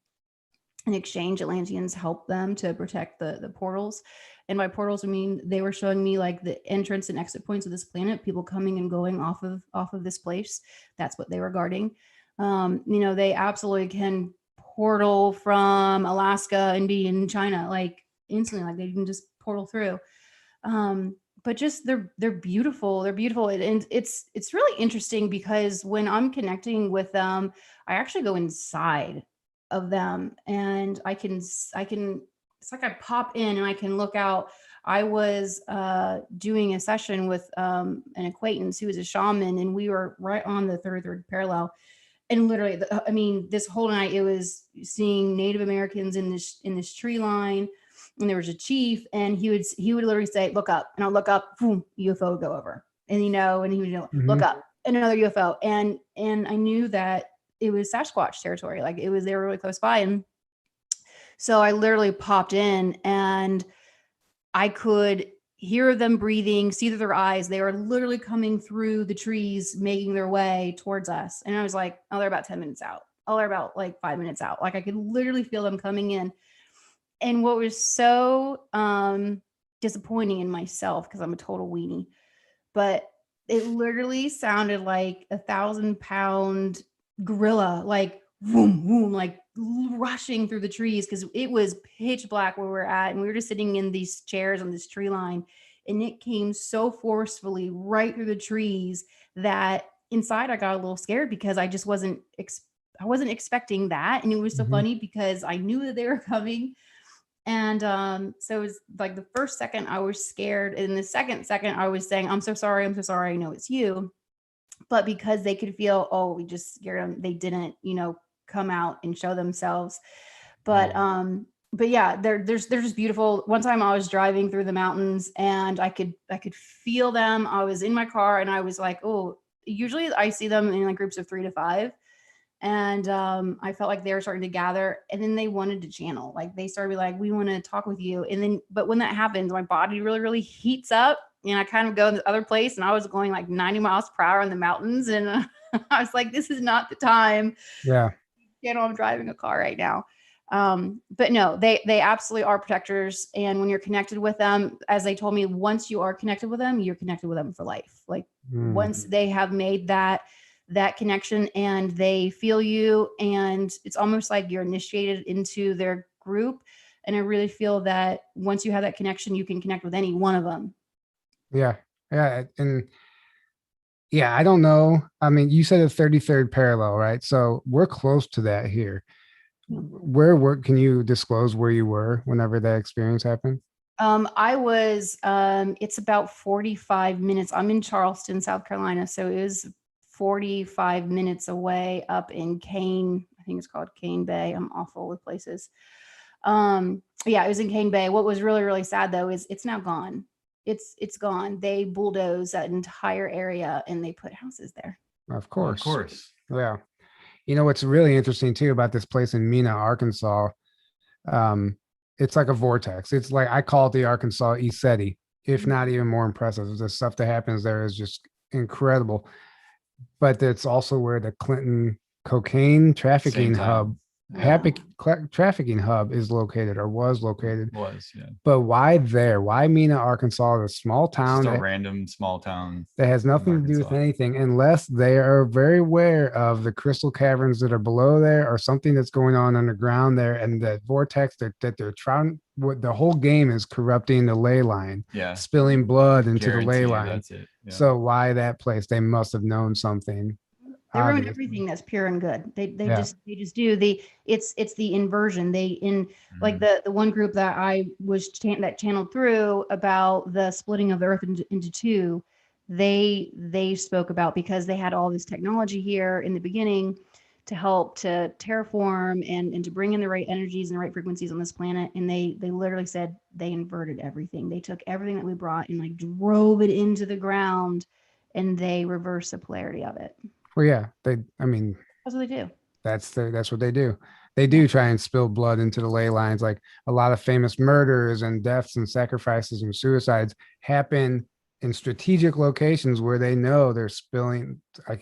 exchange, Atlanteans helped them to protect the portals. And by portals, I mean they were showing me like the entrance and exit points of this planet, people coming and going off of this place. That's what they were guarding. They absolutely can portal from Alaska and be in China like instantly, like they can just portal through. But just they're beautiful. They're beautiful. And it's really interesting because when I'm connecting with them, I actually go inside of them, and I can it's like I pop in and I can look out. I was doing a session with an acquaintance who was a shaman, and we were right on the third parallel. And literally, this whole night it was seeing Native Americans in this tree line, and there was a chief, and he would literally say, "Look up," and I'll look up, boom, UFO would go over, and and he would look up, another UFO, and I knew that it was Sasquatch territory, like they were really close by. And so I literally popped in, and I could hear them breathing, see through their eyes. They were literally coming through the trees, making their way towards us. And I was like, oh, they're about 10 minutes out. Oh, they're about like 5 minutes out. Like I could literally feel them coming in. And what was so disappointing in myself because I'm a total weenie. But it literally sounded like 1,000-pound gorilla, like boom, boom, like rushing through the trees because it was pitch black where we're at. And we were just sitting in these chairs on this tree line. And it came so forcefully right through the trees that inside I got a little scared because I just wasn't I wasn't expecting that. And it was so Mhm. funny because I knew that they were coming. And so it was like the first second I was scared. And the second I was saying, I'm so sorry. I'm so sorry. I know it's you. But because they could feel, oh, we just scared them, they didn't, come out and show themselves. But yeah, they're just beautiful. One time I was driving through the mountains and I could feel them. I was in my car and I was like, oh, usually I see them in like groups of 3 to 5. And I felt like they were starting to gather, and then they wanted to channel. Like they started to be like, we want to talk with you. And then, but when that happens, my body really, really heats up and I kind of go in the other place, and I was going like 90 miles per hour in the mountains. And I was like, this is not the time. Yeah. I'm driving a car right now. But no, they absolutely are protectors. And when you're connected with them, as they told me, once you are connected with them, you're connected with them for life. Like once they have made that connection and they feel you, and it's almost like you're initiated into their group. And I really feel that once you have that connection, you can connect with any one of them. Yeah. Yeah. And yeah, I don't know. I mean, you said a 33rd parallel, right? So we're close to that here. Where can you disclose where you were whenever that experience happened? I was, it's about 45 minutes. I'm in Charleston, South Carolina. So it was 45 minutes away up in Cane. I think it's called Cane Bay. I'm awful with places. Yeah, it was in Cane Bay. What was really, really sad though, is it's now gone. It's gone. They bulldozed that entire area and they put houses there. Of course. Of course. Yeah. You know, what's really interesting too about this place in Mena, Arkansas, it's like a vortex. It's like, I call it the Arkansas ESETI, if not even more impressive. The stuff that happens there is just incredible. But it's also where the Clinton cocaine trafficking hub, trafficking hub is located, or was located. Yeah. But why there? Why Mena, Arkansas, a small town? Just a random small town that has nothing to do with anything, unless they are very aware of the crystal caverns that are below there, or something that's going on underground there, and that vortex that they're trying. What the whole game is corrupting the ley line, spilling blood into the ley line. That's it. Yeah. So why that place? They must have known something. They ruin everything that's pure and good. They just do it's the inversion. Like the one group that I was that channeled through about the splitting of the earth into two. They spoke about, because they had all this technology here in the beginning to help to terraform and to bring in the right energies and the right frequencies on this planet. And they literally said they inverted everything. They took everything that we brought and like drove it into the ground, and they reversed the polarity of it. Well, yeah, that's what they do. That's what they do. They do try and spill blood into the ley lines. Like a lot of famous murders and deaths and sacrifices and suicides happen in strategic locations where they know they're spilling. I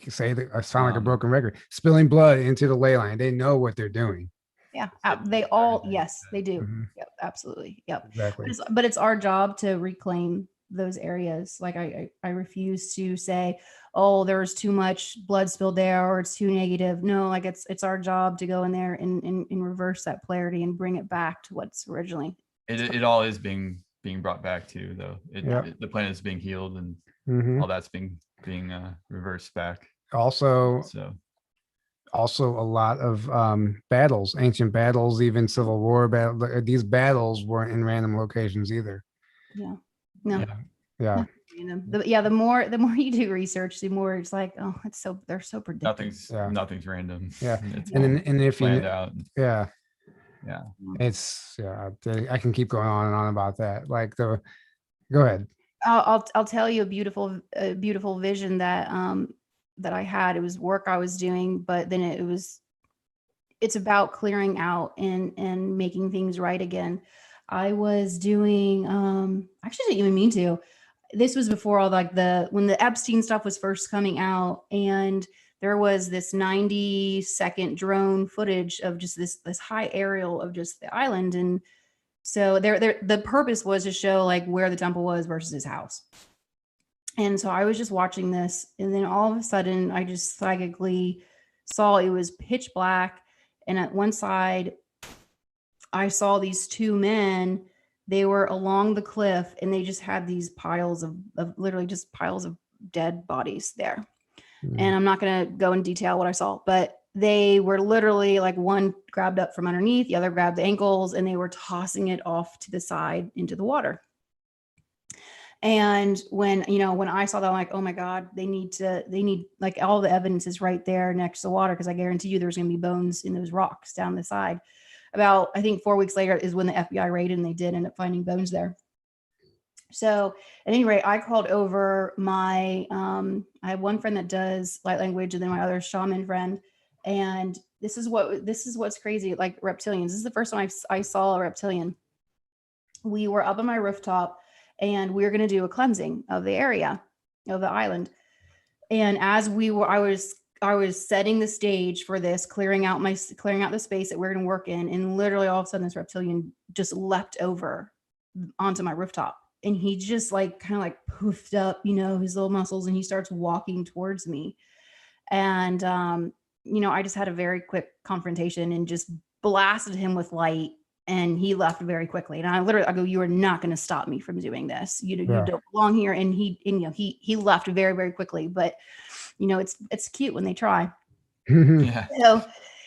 sound like a broken record. Spilling blood into the ley line. They know what they're doing. Yeah, they all. Yes, they do. Mm-hmm. Yep, absolutely. Yep. Exactly. But it's our job to reclaim those areas. Like I refuse to say, oh, there was too much blood spilled there, or it's too negative. No, like it's our job to go in there and reverse that polarity and bring it back to what's originally. It all is being brought back to, though. The planet is being healed, and all that's being reversed back. Also a lot of battles, ancient battles, even Civil War battles. These battles weren't in random locations either. Yeah. No. Yeah. The more you do research, the more it's like, oh, they're so predictable. Nothing's random. Yeah. And if you out. Yeah. It's I can keep going on and on about that. Like go ahead. I'll tell you a beautiful vision that I had. It was work I was doing, but then it's about clearing out and making things right again. I was doing, actually didn't even mean to. This was before all when the Epstein stuff was first coming out, and there was this 90-second drone footage of just this high aerial of just the island. And So the purpose was to show like where the temple was versus his house. And so I was just watching this, and then all of a sudden I just psychically saw it was pitch black. And at one side, I saw these two men. They were along the cliff, and they just had these piles of literally just piles of dead bodies there. And I'm not going to go in detail what I saw, but they were literally like one grabbed up from underneath, the other grabbed the ankles, and they were tossing it off to the side into the water. And when I saw that, I'm like, oh my God, they need like all the evidence is right there next to the water. Cause I guarantee you there's going to be bones in those rocks down the side. About, I think 4 weeks later is when the FBI raided, and they did end up finding bones there. So at any rate, I called over my, I have one friend that does light language, and then my other shaman friend. And this is what's crazy. Like reptilians, this is the first time I saw a reptilian. We were up on my rooftop, and we were going to do a cleansing of the area of the island. And as I was setting the stage for this, clearing out the space that we're going to work in. And literally all of a sudden this reptilian just leapt over onto my rooftop, and he just like kind of like poofed up, his little muscles, and he starts walking towards me. And, I just had a very quick confrontation and just blasted him with light. And he left very quickly. And I go, you are not going to stop me from doing this. You don't belong here. And he left very, very quickly. But, it's cute when they try. Yeah.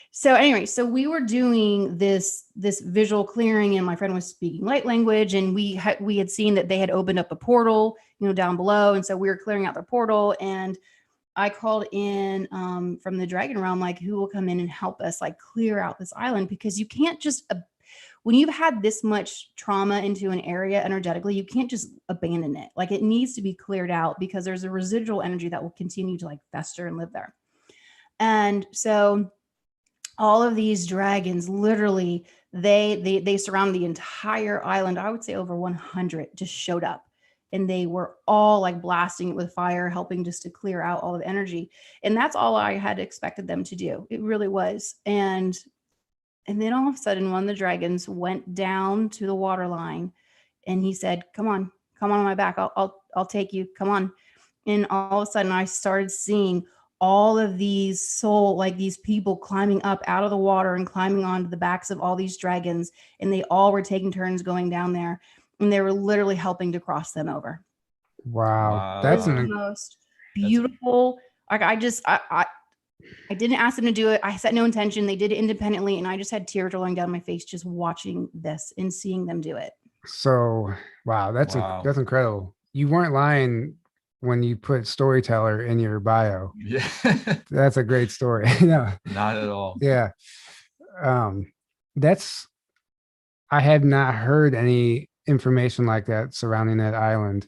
So anyway, so we were doing this visual clearing, and my friend was speaking light language, and we had seen that they had opened up a portal, down below. And so we were clearing out the portal, and I called in from the dragon realm, like, who will come in and help us like clear out this island, because you can't just when you've had this much trauma into an area energetically, you can't just abandon it. Like, it needs to be cleared out, because there's a residual energy that will continue to like fester and live there. And so all of these dragons, literally, they surround the entire island. I would say over 100 just showed up, and they were all like blasting it with fire, helping just to clear out all of the energy. And that's all I had expected them to do. It really was. And then all of a sudden, one of the dragons went down to the water line, and he said, come on my back. I'll take you. Come on. And all of a sudden I started seeing all of these these people climbing up out of the water and climbing onto the backs of all these dragons. And they all were taking turns going down there, and they were literally helping to cross them over. Wow. That's the most beautiful. Like, I didn't ask them to do it. I set no intention. They did it independently. And I just had tears rolling down my face just watching this and seeing them do it. So, wow, that's incredible. You weren't lying when you put storyteller in your bio. Yeah. That's a great story. No, not at all. Yeah. I had not heard any information like that surrounding that island.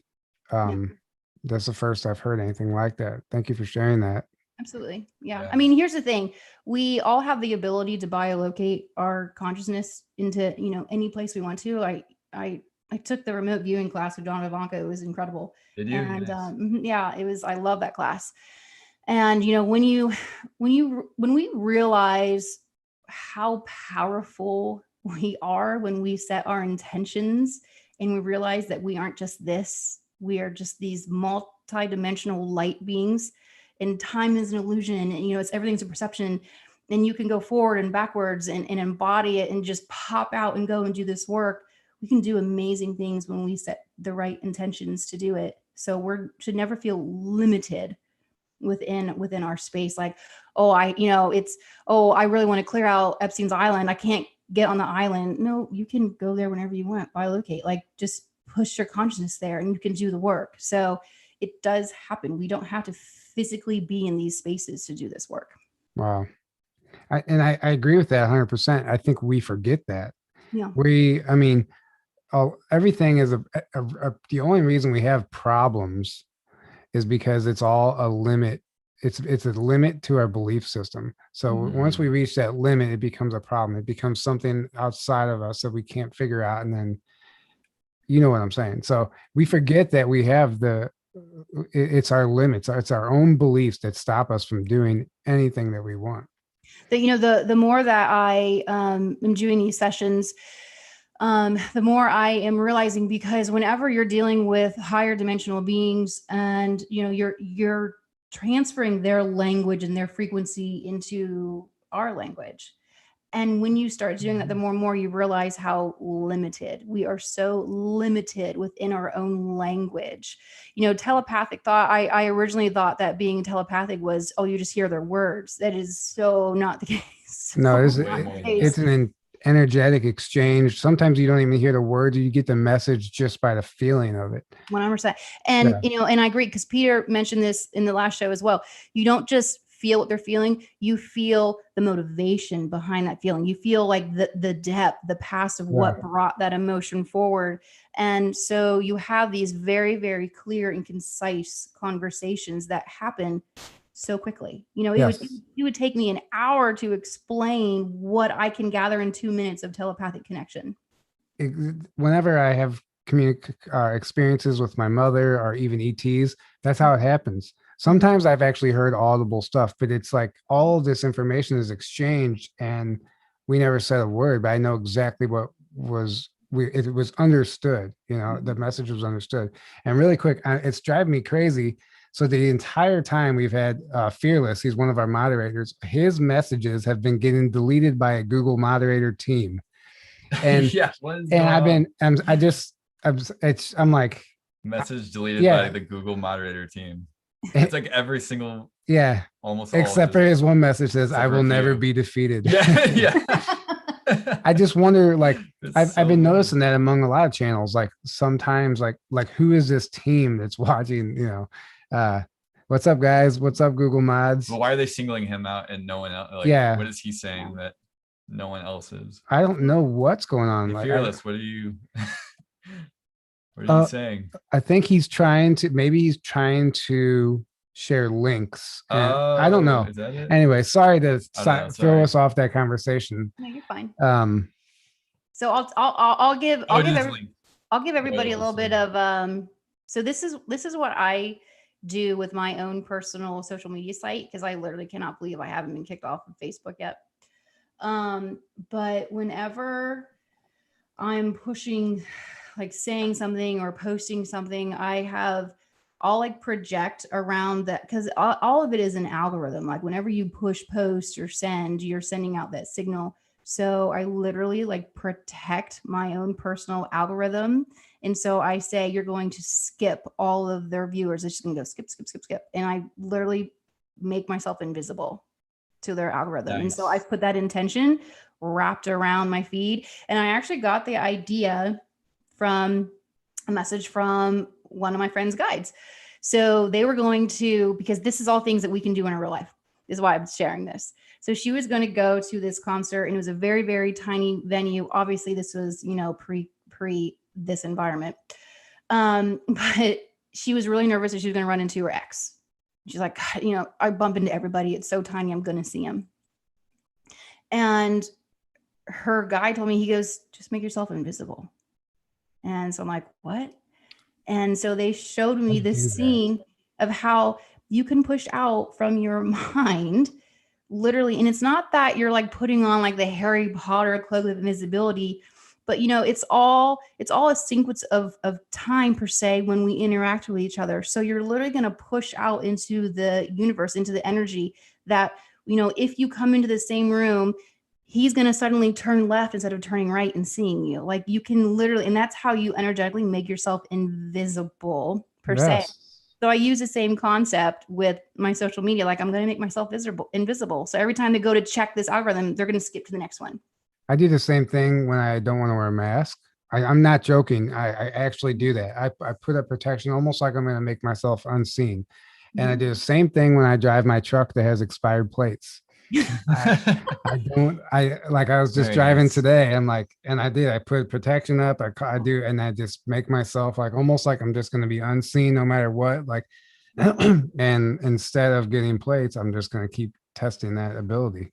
That's the first I've heard anything like that. Thank you for sharing that. Absolutely. Yeah. I mean, here's the thing. We all have the ability to biolocate our consciousness into, any place we want to. I took the remote viewing class with John Ivanka. It was incredible. Did you? And it was, I love that class. And, when we realize how powerful we are when we set our intentions, and we realize that we aren't just this, we are just these multidimensional light beings. And time is an illusion, and it's everything's a perception, and you can go forward and backwards and embody it and just pop out and go and do this work. We can do amazing things when we set the right intentions to do it. So we should never feel limited within our space. Like, I really want to clear out Epstein's Island. I can't get on the island. No, you can go there whenever you want, biolocate, like just push your consciousness there, and you can do the work. So it does happen. We don't have to physically be in these spaces to do this work. Wow. I agree with that 100%. I think we forget that. Yeah. Everything is the only reason we have problems is because it's all a limit. It's a limit to our belief system. So once we reach that limit, it becomes a problem. It becomes something outside of us that we can't figure out. And then, you know what I'm saying? So we forget that we have it's our limits. It's our own beliefs that stop us from doing anything that we want. The more that I am doing these sessions, the more I am realizing, because whenever you're dealing with higher dimensional beings and, you know, you're transferring their language and their frequency into our language. And when you start doing that, the more and more you realize how limited we are, so limited within our own language. You know, telepathic thought, I originally thought that being telepathic was, oh, you just hear their words. That is so not the case. No, So not the case. it's an energetic exchange. Sometimes you don't even hear the words, you get the message just by the feeling of it. 100%. And, you know, and I agree, because Peter mentioned this in the last show as well. You don't just feel what they're feeling, you feel the motivation behind that feeling. You feel like the depth, the past of what brought that emotion forward. And so you have these very, very clear and concise conversations that happen so quickly. You know, it would take me an hour to explain what I can gather in 2 minutes of telepathic connection. Whenever I have experiences with my mother or even ETs, that's how it happens. Sometimes I've actually heard audible stuff, but it's like all of this information is exchanged and we never said a word, but I know exactly what it was understood, you know, the message was understood. And really quick, it's driving me crazy. So the entire time we've had Fearless, he's one of our moderators, his messages have been getting deleted by a Google moderator team. And I'm like, message deleted by the Google moderator team. It's like every single, almost all, except for his one message says, I will never be defeated. I just wonder, like, I've been noticing that among a lot of channels, like sometimes like who is this team that's watching, you know, what's up guys, what's up Google mods? Well, why are they singling him out and no one else? Like, what is he saying that no one else is? I don't know what's going on. Like, Fearless, what are you what are you saying? I think he's trying to share links. I don't know. Is that it? Anyway, sorry to throw us off that conversation. No, you're fine. So I'll give everybody a little bit of so this is what I do with my own personal social media site, because I literally cannot believe I haven't been kicked off of Facebook yet. But whenever I'm pushing, like saying something or posting something, I'll like project around that, because all of it is an algorithm. Like whenever you push post or send, you're sending out that signal. So I literally like protect my own personal algorithm. And so I say, you're going to skip all of their viewers. It's just going to go skip, skip, skip, skip. And I literally make myself invisible to their algorithm. Nice. And so I've put that intention wrapped around my feed. And I actually got the idea from a message from one of my friend's guides. So they were going to, because this is all things that we can do in our real life, is why I'm sharing this. So she was going to go to this concert, and it was a very, very tiny venue. Obviously this was, you know, pre this environment. But she was really nervous that she was going to run into her ex. She's like, you know, I bump into everybody. It's so tiny. I'm going to see him. And her guy told me, he goes, just make yourself invisible. And so I'm like, what? And so they showed me this scene of how you can push out from your mind, literally. And it's not that you're like putting on like the Harry Potter cloak of invisibility, but you know, it's all a sequence of time per se when we interact with each other. So you're literally going to push out into the universe, into the energy that, you know, if you come into the same room, he's going to suddenly turn left instead of turning right and seeing you. Like you can literally, and that's how you energetically make yourself invisible per se. So I use the same concept with my social media. Like I'm going to make myself invisible. So every time they go to check this algorithm, they're going to skip to the next one. I do the same thing when I don't want to wear a mask. I'm not joking. I actually do that. I put up protection almost like I'm going to make myself unseen. And I do the same thing when I drive my truck that has expired plates. I was just driving today. I'm like, and I put protection up. I do. And I just make myself like, almost like I'm just going to be unseen no matter what. Like, and instead of getting plates, I'm just going to keep testing that ability.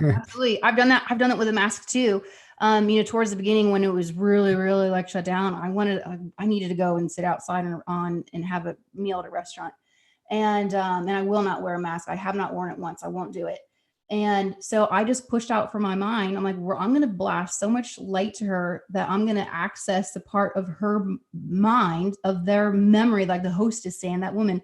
Absolutely. I've done that. I've done it with a mask too. You know, towards the beginning when it was really, really like shut down, I needed to go and sit outside and have a meal at a restaurant. And I will not wear a mask. I have not worn it once. I won't do it. And so I just pushed out from my mind. I'm like, well, I'm going to blast so much light to her that I'm going to access the part of her mind, of their memory, like the hostess saying, that woman,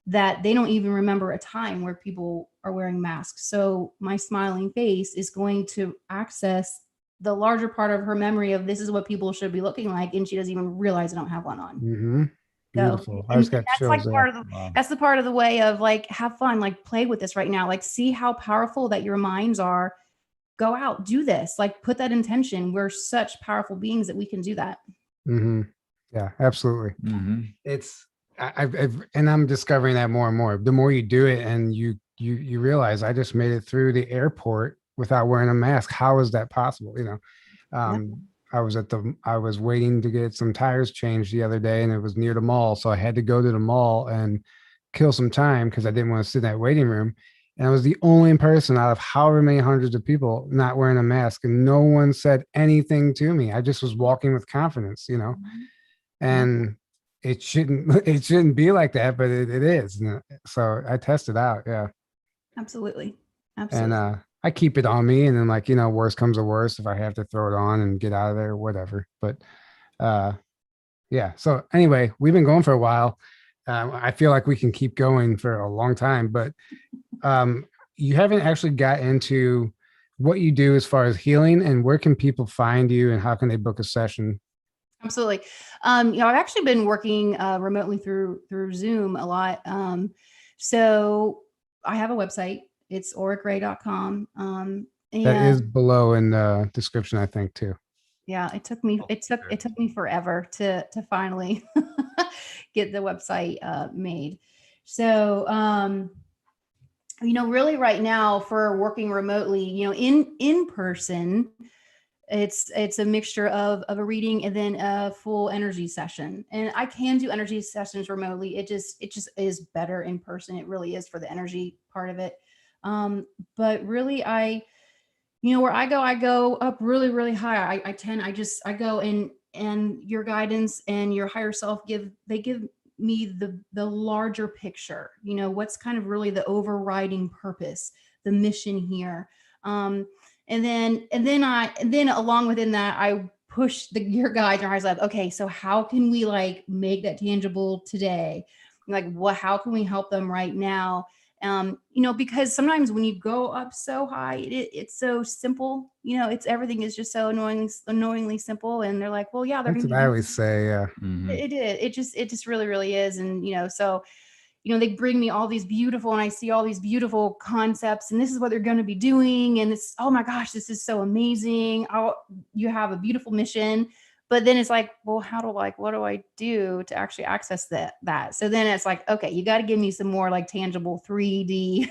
that they don't even remember a time where people are wearing masks. So my smiling face is going to access the larger part of her memory of this is what people should be looking like. And she doesn't even realize I don't have one on. Mm-hmm. So, Beautiful. I just got that's chills like there. part of the, Wow. that's the part of the way of like, have fun, like play with this right now, like see how powerful that your minds are. Go out, do this, like put that intention. We're such powerful beings that we can do that. Mm-hmm. Yeah, absolutely. Mm-hmm. It's and I'm discovering that more and more. The more you do it, and you realize I just made it through the airport without wearing a mask. How is that possible? You know, Yeah. I was waiting to get some tires changed the other day, and it was near the mall, so I had to go to the mall and kill some time because I didn't want to sit in that waiting room. And I was the only person out of however many hundreds of people not wearing a mask, and no one said anything to me. I just was walking with confidence, you know, and it shouldn't be like that, but it is. So I tested out, yeah. Absolutely. And Absolutely. I keep it on me, and then, like, you know, worst comes to worst, if I have to throw it on and get out of there, whatever. But yeah. So anyway, we've been going for a while. I feel like we can keep going for a long time, but you haven't actually got into what you do as far as healing, and where can people find you, and how can they book a session? Absolutely. I've actually been working remotely through Zoom a lot. So I have a website. It's auricray.com. That is And below in the description, I think, too. yeah, it took me forever to finally get the website made. So really right now for working remotely, in person, it's a mixture of a reading and then a full energy session. And I can do energy sessions remotely. It just is better in person. It really is for the energy part of it. But really where I go up really, really high. I go and your guidance and your higher self give me the larger picture, what's kind of really the overriding purpose, the mission here. And then along within that, I push your guides and I was like, okay, so how can we like make that tangible today? Like how can we help them right now? Because sometimes when you go up so high, it's so simple, everything is just so annoyingly simple. And they're like, well, yeah, they're That's going to what I be always say. Yeah. Mm-hmm. it just really, really is. And, so, they bring me all these beautiful, and I see all these beautiful concepts, and this is what they're going to be doing. And it's, oh my gosh, this is so amazing. You have a beautiful mission. But then it's like, well, what do I do to actually access that? So then it's like, okay, you got to give me some more like tangible 3D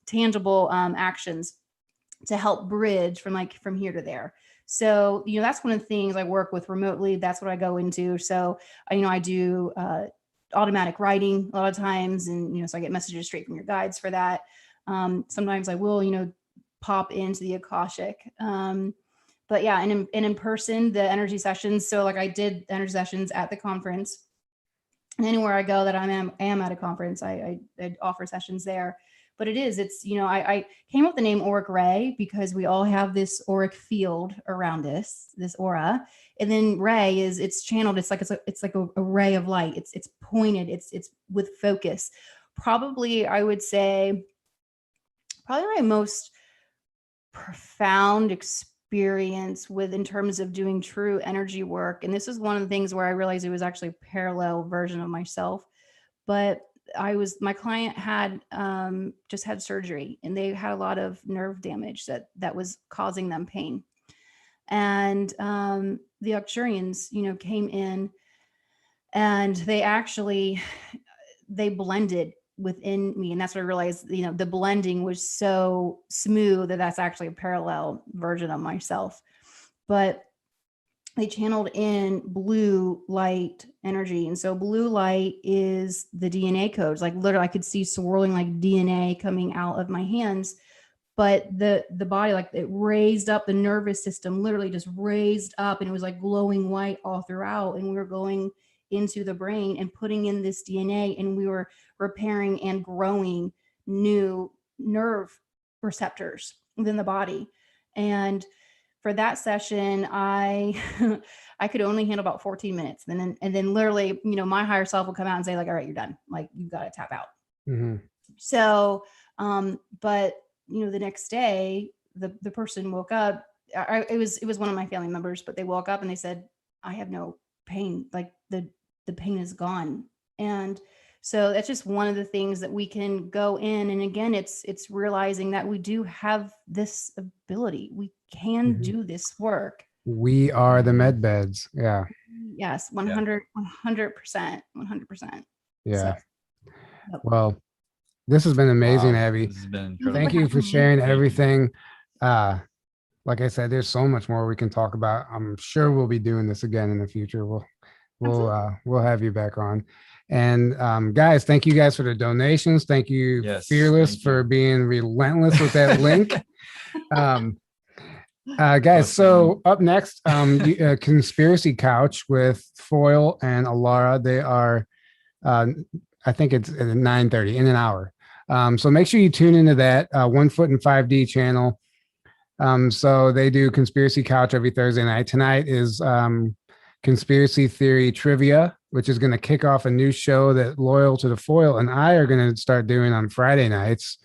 tangible actions to help bridge from here to there. So, that's one of the things I work with remotely. That's what I go into. So, I do automatic writing a lot of times. And, so I get messages straight from your guides for that. Sometimes I will, pop into the Akashic. But yeah, and in person, the energy sessions. So like I did energy sessions at the conference, and anywhere I go that I am at a conference, I offer sessions there. But it's, I came up with the name Auric Ray because we all have this auric field around us, this aura. And then Ray it's channeled. It's like a ray of light. It's pointed. It's with focus. Probably, I would say, my most profound experience in terms of doing true energy work. And this is one of the things where I realized it was actually a parallel version of myself. But my client had just had surgery, and they had a lot of nerve damage that was causing them pain. And the Arcturians, came in, and they blended within me. And that's what I realized, the blending was so smooth that's actually a parallel version of myself. But they channeled in blue light energy. And so blue light is the DNA codes. Like literally I could see swirling like DNA coming out of my hands. But the body, like it raised up, the nervous system literally just raised up, and it was like glowing white all throughout. And we were going into the brain and putting in this DNA, and we were repairing and growing new nerve receptors within the body. And for that session, I I could only handle about 14 minutes. And then literally, my higher self will come out and say, like, all right, you're done. Like, you got to tap out. Mm-hmm. So, but the next day, the person woke up. It was one of my family members, but they woke up and they said, I have no pain. Like, the pain is gone. And so that's just one of the things that we can go in. And again, it's realizing that we do have this ability. We can do this work. We are the med beds. Yeah. Yes. 100%. 100%. Yeah. So, yep. Well, this has been amazing, Wow, Abby. this has been Thank Thank incredible. you for sharing everything. Like I said, there's so much more we can talk about. I'm sure we'll be doing this again in the future. We'll have you back on. And guys, thank you guys for the donations. Thank you, Yes, Fearless, thank you. for being relentless with that link. Guys, so up next, Conspiracy Couch with Foil and Alara. They are, I think it's at 9:30 in an hour. So make sure you tune into that 1 Foot in 5D channel. So they do Conspiracy Couch every Thursday night. Tonight is Conspiracy Theory Trivia, which is going to kick off a new show that Loyal to the Foil and I are going to start doing on Friday nights.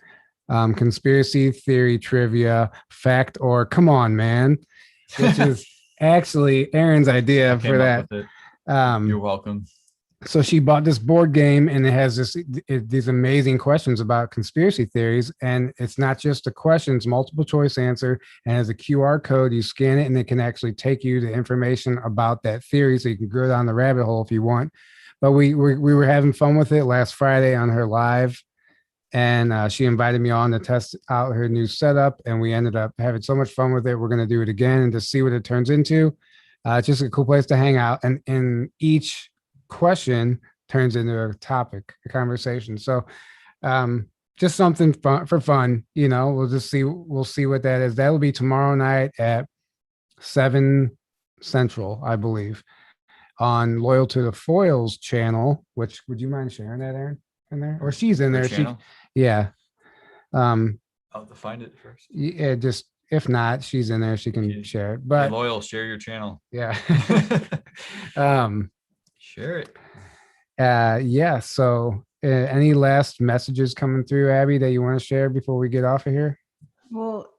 Conspiracy Theory Trivia, Fact or Come On, Man, which is actually Erin's idea for that. You're welcome. So she bought this board game and it has these amazing questions about conspiracy theories. And it's not just the questions, multiple choice answer, and has a QR code. You scan it and it can actually take you to information about that theory. So you can go down the rabbit hole if you want. But we were having fun with it last Friday on her live. And she invited me on to test out her new setup. And we ended up having so much fun with it. We're going to do it again and to see what it turns into. It's just a cool place to hang out. And in each question turns into a topic, a conversation. So just something fun for fun, we'll see what that is. That'll be tomorrow night at 7 Central, I believe, on Loyal to the Foils channel, which would you mind sharing that, Erin, in there? Or she's in there. Yeah. I'll have to find it first. Yeah, just if not, she's in there, she can share it. But hey, Loyal, share your channel. Yeah. Share it. Yeah. So any last messages coming through, Abby, that you want to share before we get off of here? Well,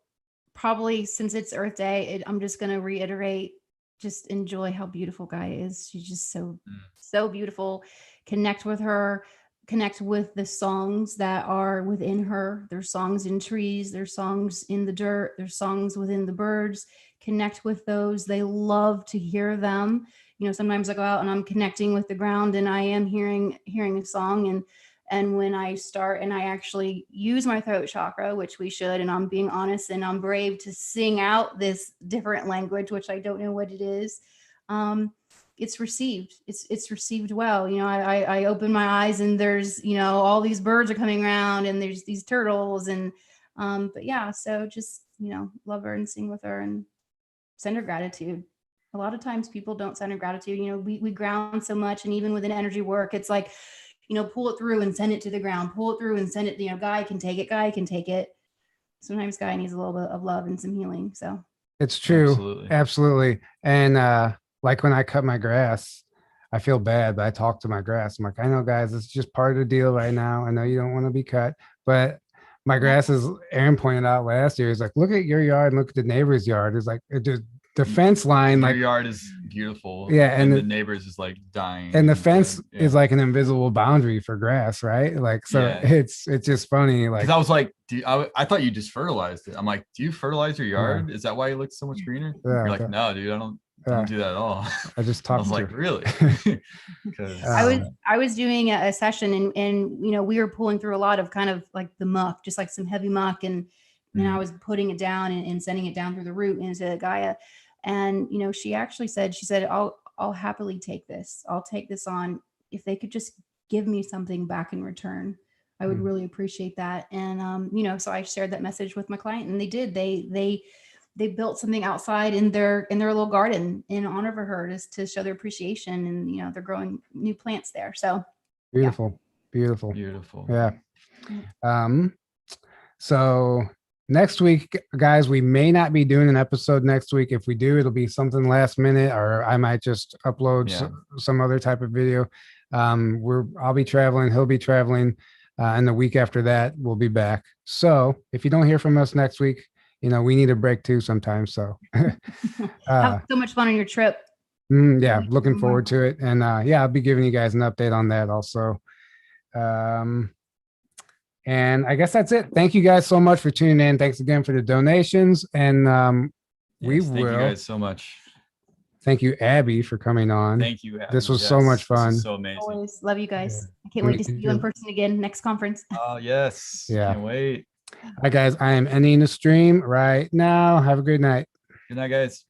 probably since it's Earth Day, I'm just going to reiterate, just enjoy how beautiful Gaia is. She's just so beautiful. Connect with her, connect with the songs that are within her. There's songs in trees, there's songs in the dirt, there's songs within the birds. Connect with those. They love to hear them. Sometimes I go out and I'm connecting with the ground and I am hearing a song. And when I start and I actually use my throat chakra, which we should, and I'm being honest and I'm brave to sing out this different language, which I don't know what it is. It's received. It's received well. I open my eyes and there's, all these birds are coming around and there's these turtles and, but yeah, so just, love her and sing with her and send her gratitude. A lot of times people don't send her gratitude. We ground so much, and even within energy work, it's like, pull it through and send it to the ground, pull it through and send it, Gaia can take it. Sometimes Gaia needs a little bit of love and some healing. So it's true. Absolutely. And like when I cut my grass, I feel bad, but I talk to my grass. I'm like, I know, guys, it's just part of the deal right now. I know you don't want to be cut, but my grass, as Erin pointed out last year, is like, look at your yard and look at the neighbor's yard. It's like the fence line, your like yard is beautiful. Yeah, and the neighbors is like dying. And the fence is like an invisible boundary for grass, right? Like, so it's just funny. Like, because I was like, I thought you just fertilized it. I'm like, do you fertilize your yard? Is that why it looks so much greener? You're like, no, dude, I don't do that at all. I just talked. I was like, really? I was doing a session and we were pulling through a lot of kind of like the muck, just like some heavy muck, and I was putting it down and sending it down through the root into Gaia. And she actually said, I'll happily take this. I'll take this on. If they could just give me something back in return, I would really appreciate that. And so I shared that message with my client, and they did. They built something outside in their little garden in honor of her, just to show their appreciation. And they're growing new plants there. So beautiful. Beautiful. Yeah. So next week, guys, we may not be doing an episode next week. If we do, it'll be something last minute, or I might just upload some other type of video. I'll be traveling, he'll be traveling, and the week after that we'll be back. So if you don't hear from us next week, we need a break too sometimes. So have so much fun on your trip. Yeah, looking forward to it. And I'll be giving you guys an update on that also. And I guess that's it. Thank you guys so much for tuning in. Thanks again for the donations. And thank you guys so much. Thank you, Abby, for coming on. Thank you, Abby. This was so much fun. This is so amazing. Always love you guys. I can't wait to see you in person again next conference. Oh, yes. Yeah. Can't wait. All right, guys, I am ending the stream right now. Have a good night. Good night, guys.